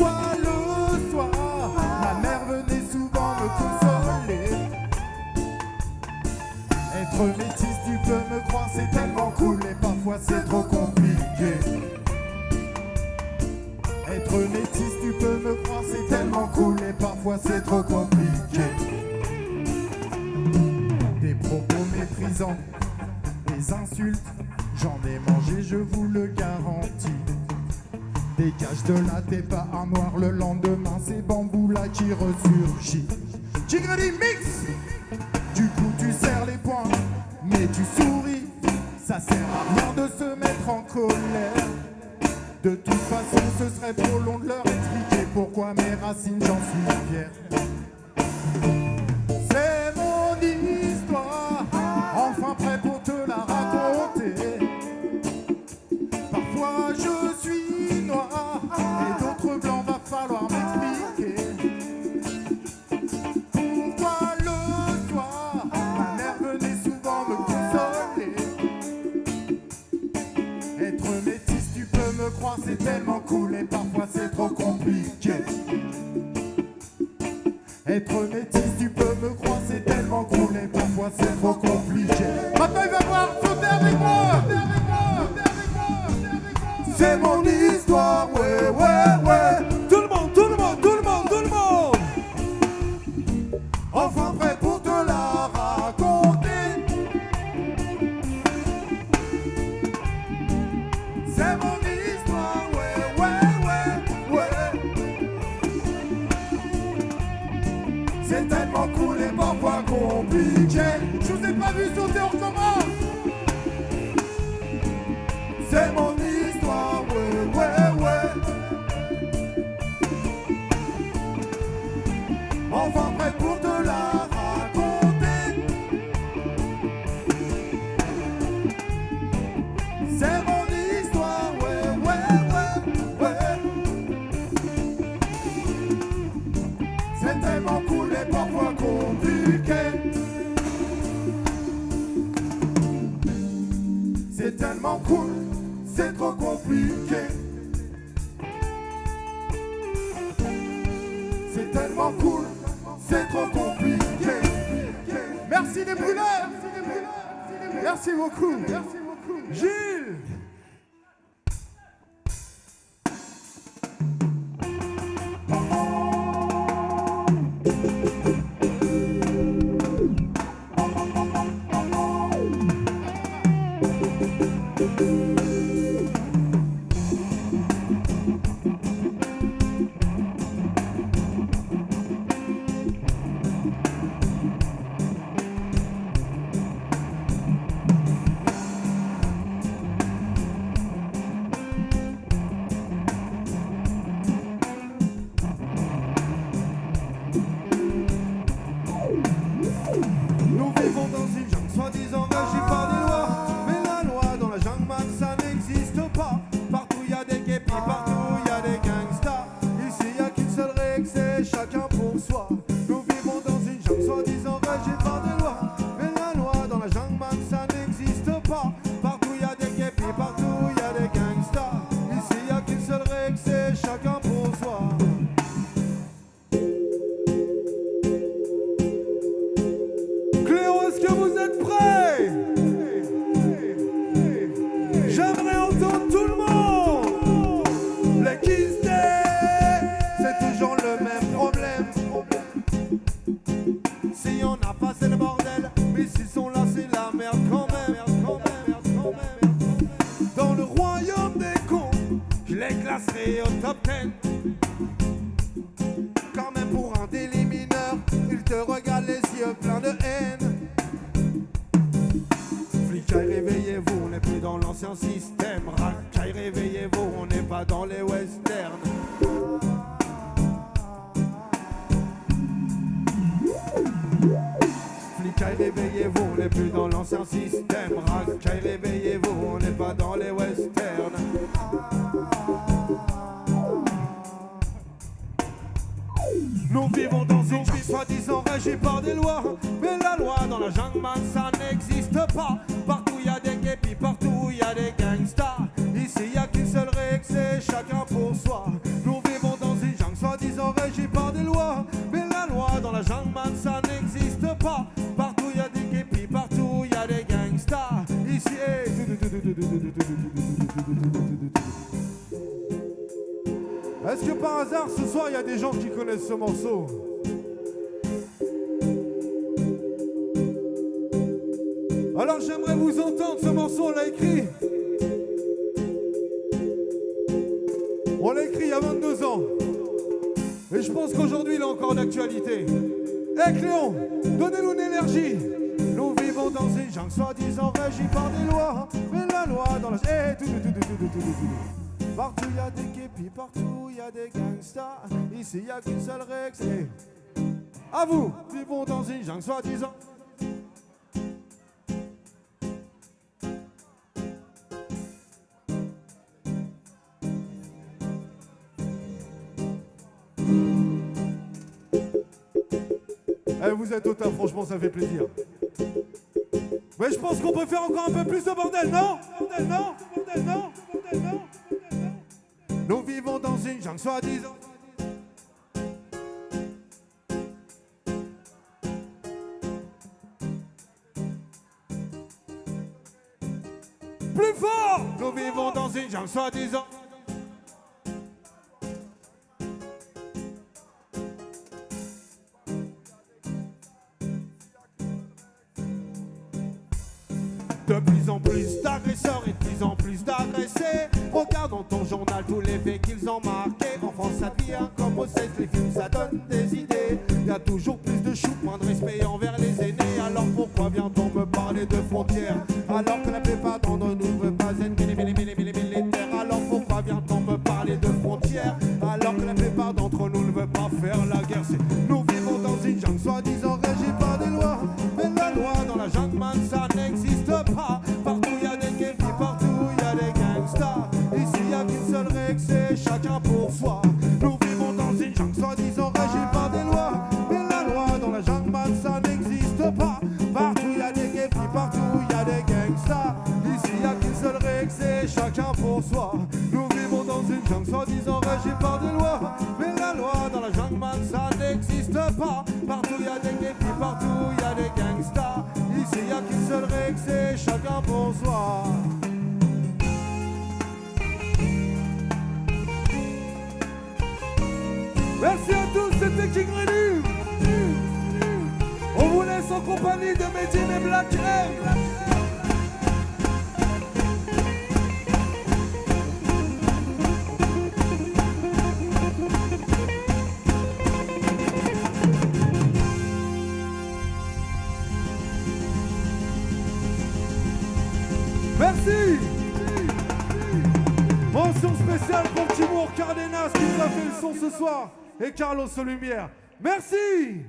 Pourquoi le soir, ma mère venait souvent me consoler. Être métis, tu peux me croire, c'est tellement cool et parfois c'est trop compliqué. Être métis, tu peux me croire, c'est tellement cool et parfois c'est trop compliqué. Des propos méprisants, des insultes, j'en ai mangé, je vous le garantis. Dégage de là, t'es pas un noir, le lendemain c'est Bamboula qui ressurgit. Tigre mix. Du coup tu serres les poings, mais tu souris. Ça sert à rien de se mettre en colère. De toute façon ce serait trop long de leur expliquer pourquoi mes racines j'en suis fier. C'est mon histoire, enfin prêt pour te la raconter. Parfois je suis noir et d'autres blancs, va falloir m'expliquer. Pourquoi le soir, ma mère venait souvent me consoler. Être métis, tu peux me croire, c'est tellement cool et parfois c'est trop compliqué. Être métis, tu peux me croire, c'est tellement cool et parfois c'est trop compliqué. Maintenant il va voir, sautez avec moi. C'est mon histoire, ouais, ouais, ouais. Tout le monde, tout le monde, tout le monde, tout le monde. Enfin prêt pour te la raconter. C'est mon histoire, ouais, ouais, ouais, ouais. C'est tellement cool et parfois compliqué. Je vous ai pas vu sauter, on recommence. C'est mon histoire, ouais, ouais, ouais. Enfin prêt pour te la raconter. C'est mon histoire, ouais, ouais, ouais, ouais. C'est tellement cool et parfois compliqué. C'est tellement cool, c'est trop compliqué. C'est tellement cool, c'est trop compliqué. Merci les brûleurs. Merci beaucoup. Gilles. classerai au top 10. Quand même pour un délit mineur, il te regarde les yeux pleins de haine. Flicaille, réveillez-vous, on n'est plus dans l'ancien système. Racaille, réveillez-vous, on n'est pas dans les westerns. Flicaille, réveillez-vous, on n'est plus dans l'ancien système. Racaille, réveillez-vous, on n'est pas dans les westerns. Nous vivons dans une vie soi-disant régie par des lois. Mais la loi dans la jungle, man, ça n'existe pas. Partout il y a des képis, partout il y a des gangsters. Ici il n'y a qu'une seule règle, c'est chacun pour soi. Nous vivons dans une est-ce que par hasard ce soir il y a des gens qui connaissent ce morceau? Alors j'aimerais vous entendre, ce morceau on l'a écrit. On l'a écrit il y a 22 ans. Et je pense qu'aujourd'hui il est encore d'actualité. Eh Cléon, donnez-nous une énergie. Nous vivons dans une jungle soi-disant régie par des lois. Mais la loi dans la... Eh, tout. Partout il y a des képis, partout il y a des gangsters. Ici il n'y a qu'une seule règle, c'est... À vous, vivons dans une jungle soi-disant... Eh, vous êtes au tas, franchement ça fait plaisir. Mais je pense qu'on peut faire encore un peu plus de bordel, non? Non. Nous vivons dans une jungle soi-disant. Plus fort! Nous vivons dans une jungle soi-disant. De plus en plus d'agresseurs et de plus en plus d'agressés. Regarde dans ton journal tous les faits qu'ils ont marqués. En France ça devient comme au 16, les films ça donne des idées. Y a toujours plus de choux, moins de respect envers les aînés. Alors pourquoi vient-on me parler de frontières alors que la plupart d'entre nous ne veut pas être militaire? Alors pourquoi vient-on me parler de frontières alors que la plupart d'entre nous ne veut pas faire la guerre? Nous vivons dans une jungle soi-disant régie par des lois. Mais la loi dans la jungle, man, ça n'existe pas. Partout y a des képis, partout y a des gangsters. Ici y a qu'une seule règle, c'est chacun pour soi. Nous vivons dans une jungle soi-disant régie par des lois. Mais la loi dans la jungle, man, ça n'existe pas. Partout y a des képis, partout y a des gangsters. Ici y a qu'une seule règle, c'est chacun pour soi. Nous vivons dans une jungle soi-disant régie par des lois. Mais la loi dans la jungle, man, ça n'existe pas. Partout y a des képis, partout y a des gangsters. Ici y a qu'une seule règle, c'est chacun pour soi. Merci à tous, c'était King Redim. On vous laisse en compagnie de Medine et Black M. Merci. Mention spéciale pour Timur Cardenas qui nous a fait le son ce soir et Carlos aux lumières. Merci.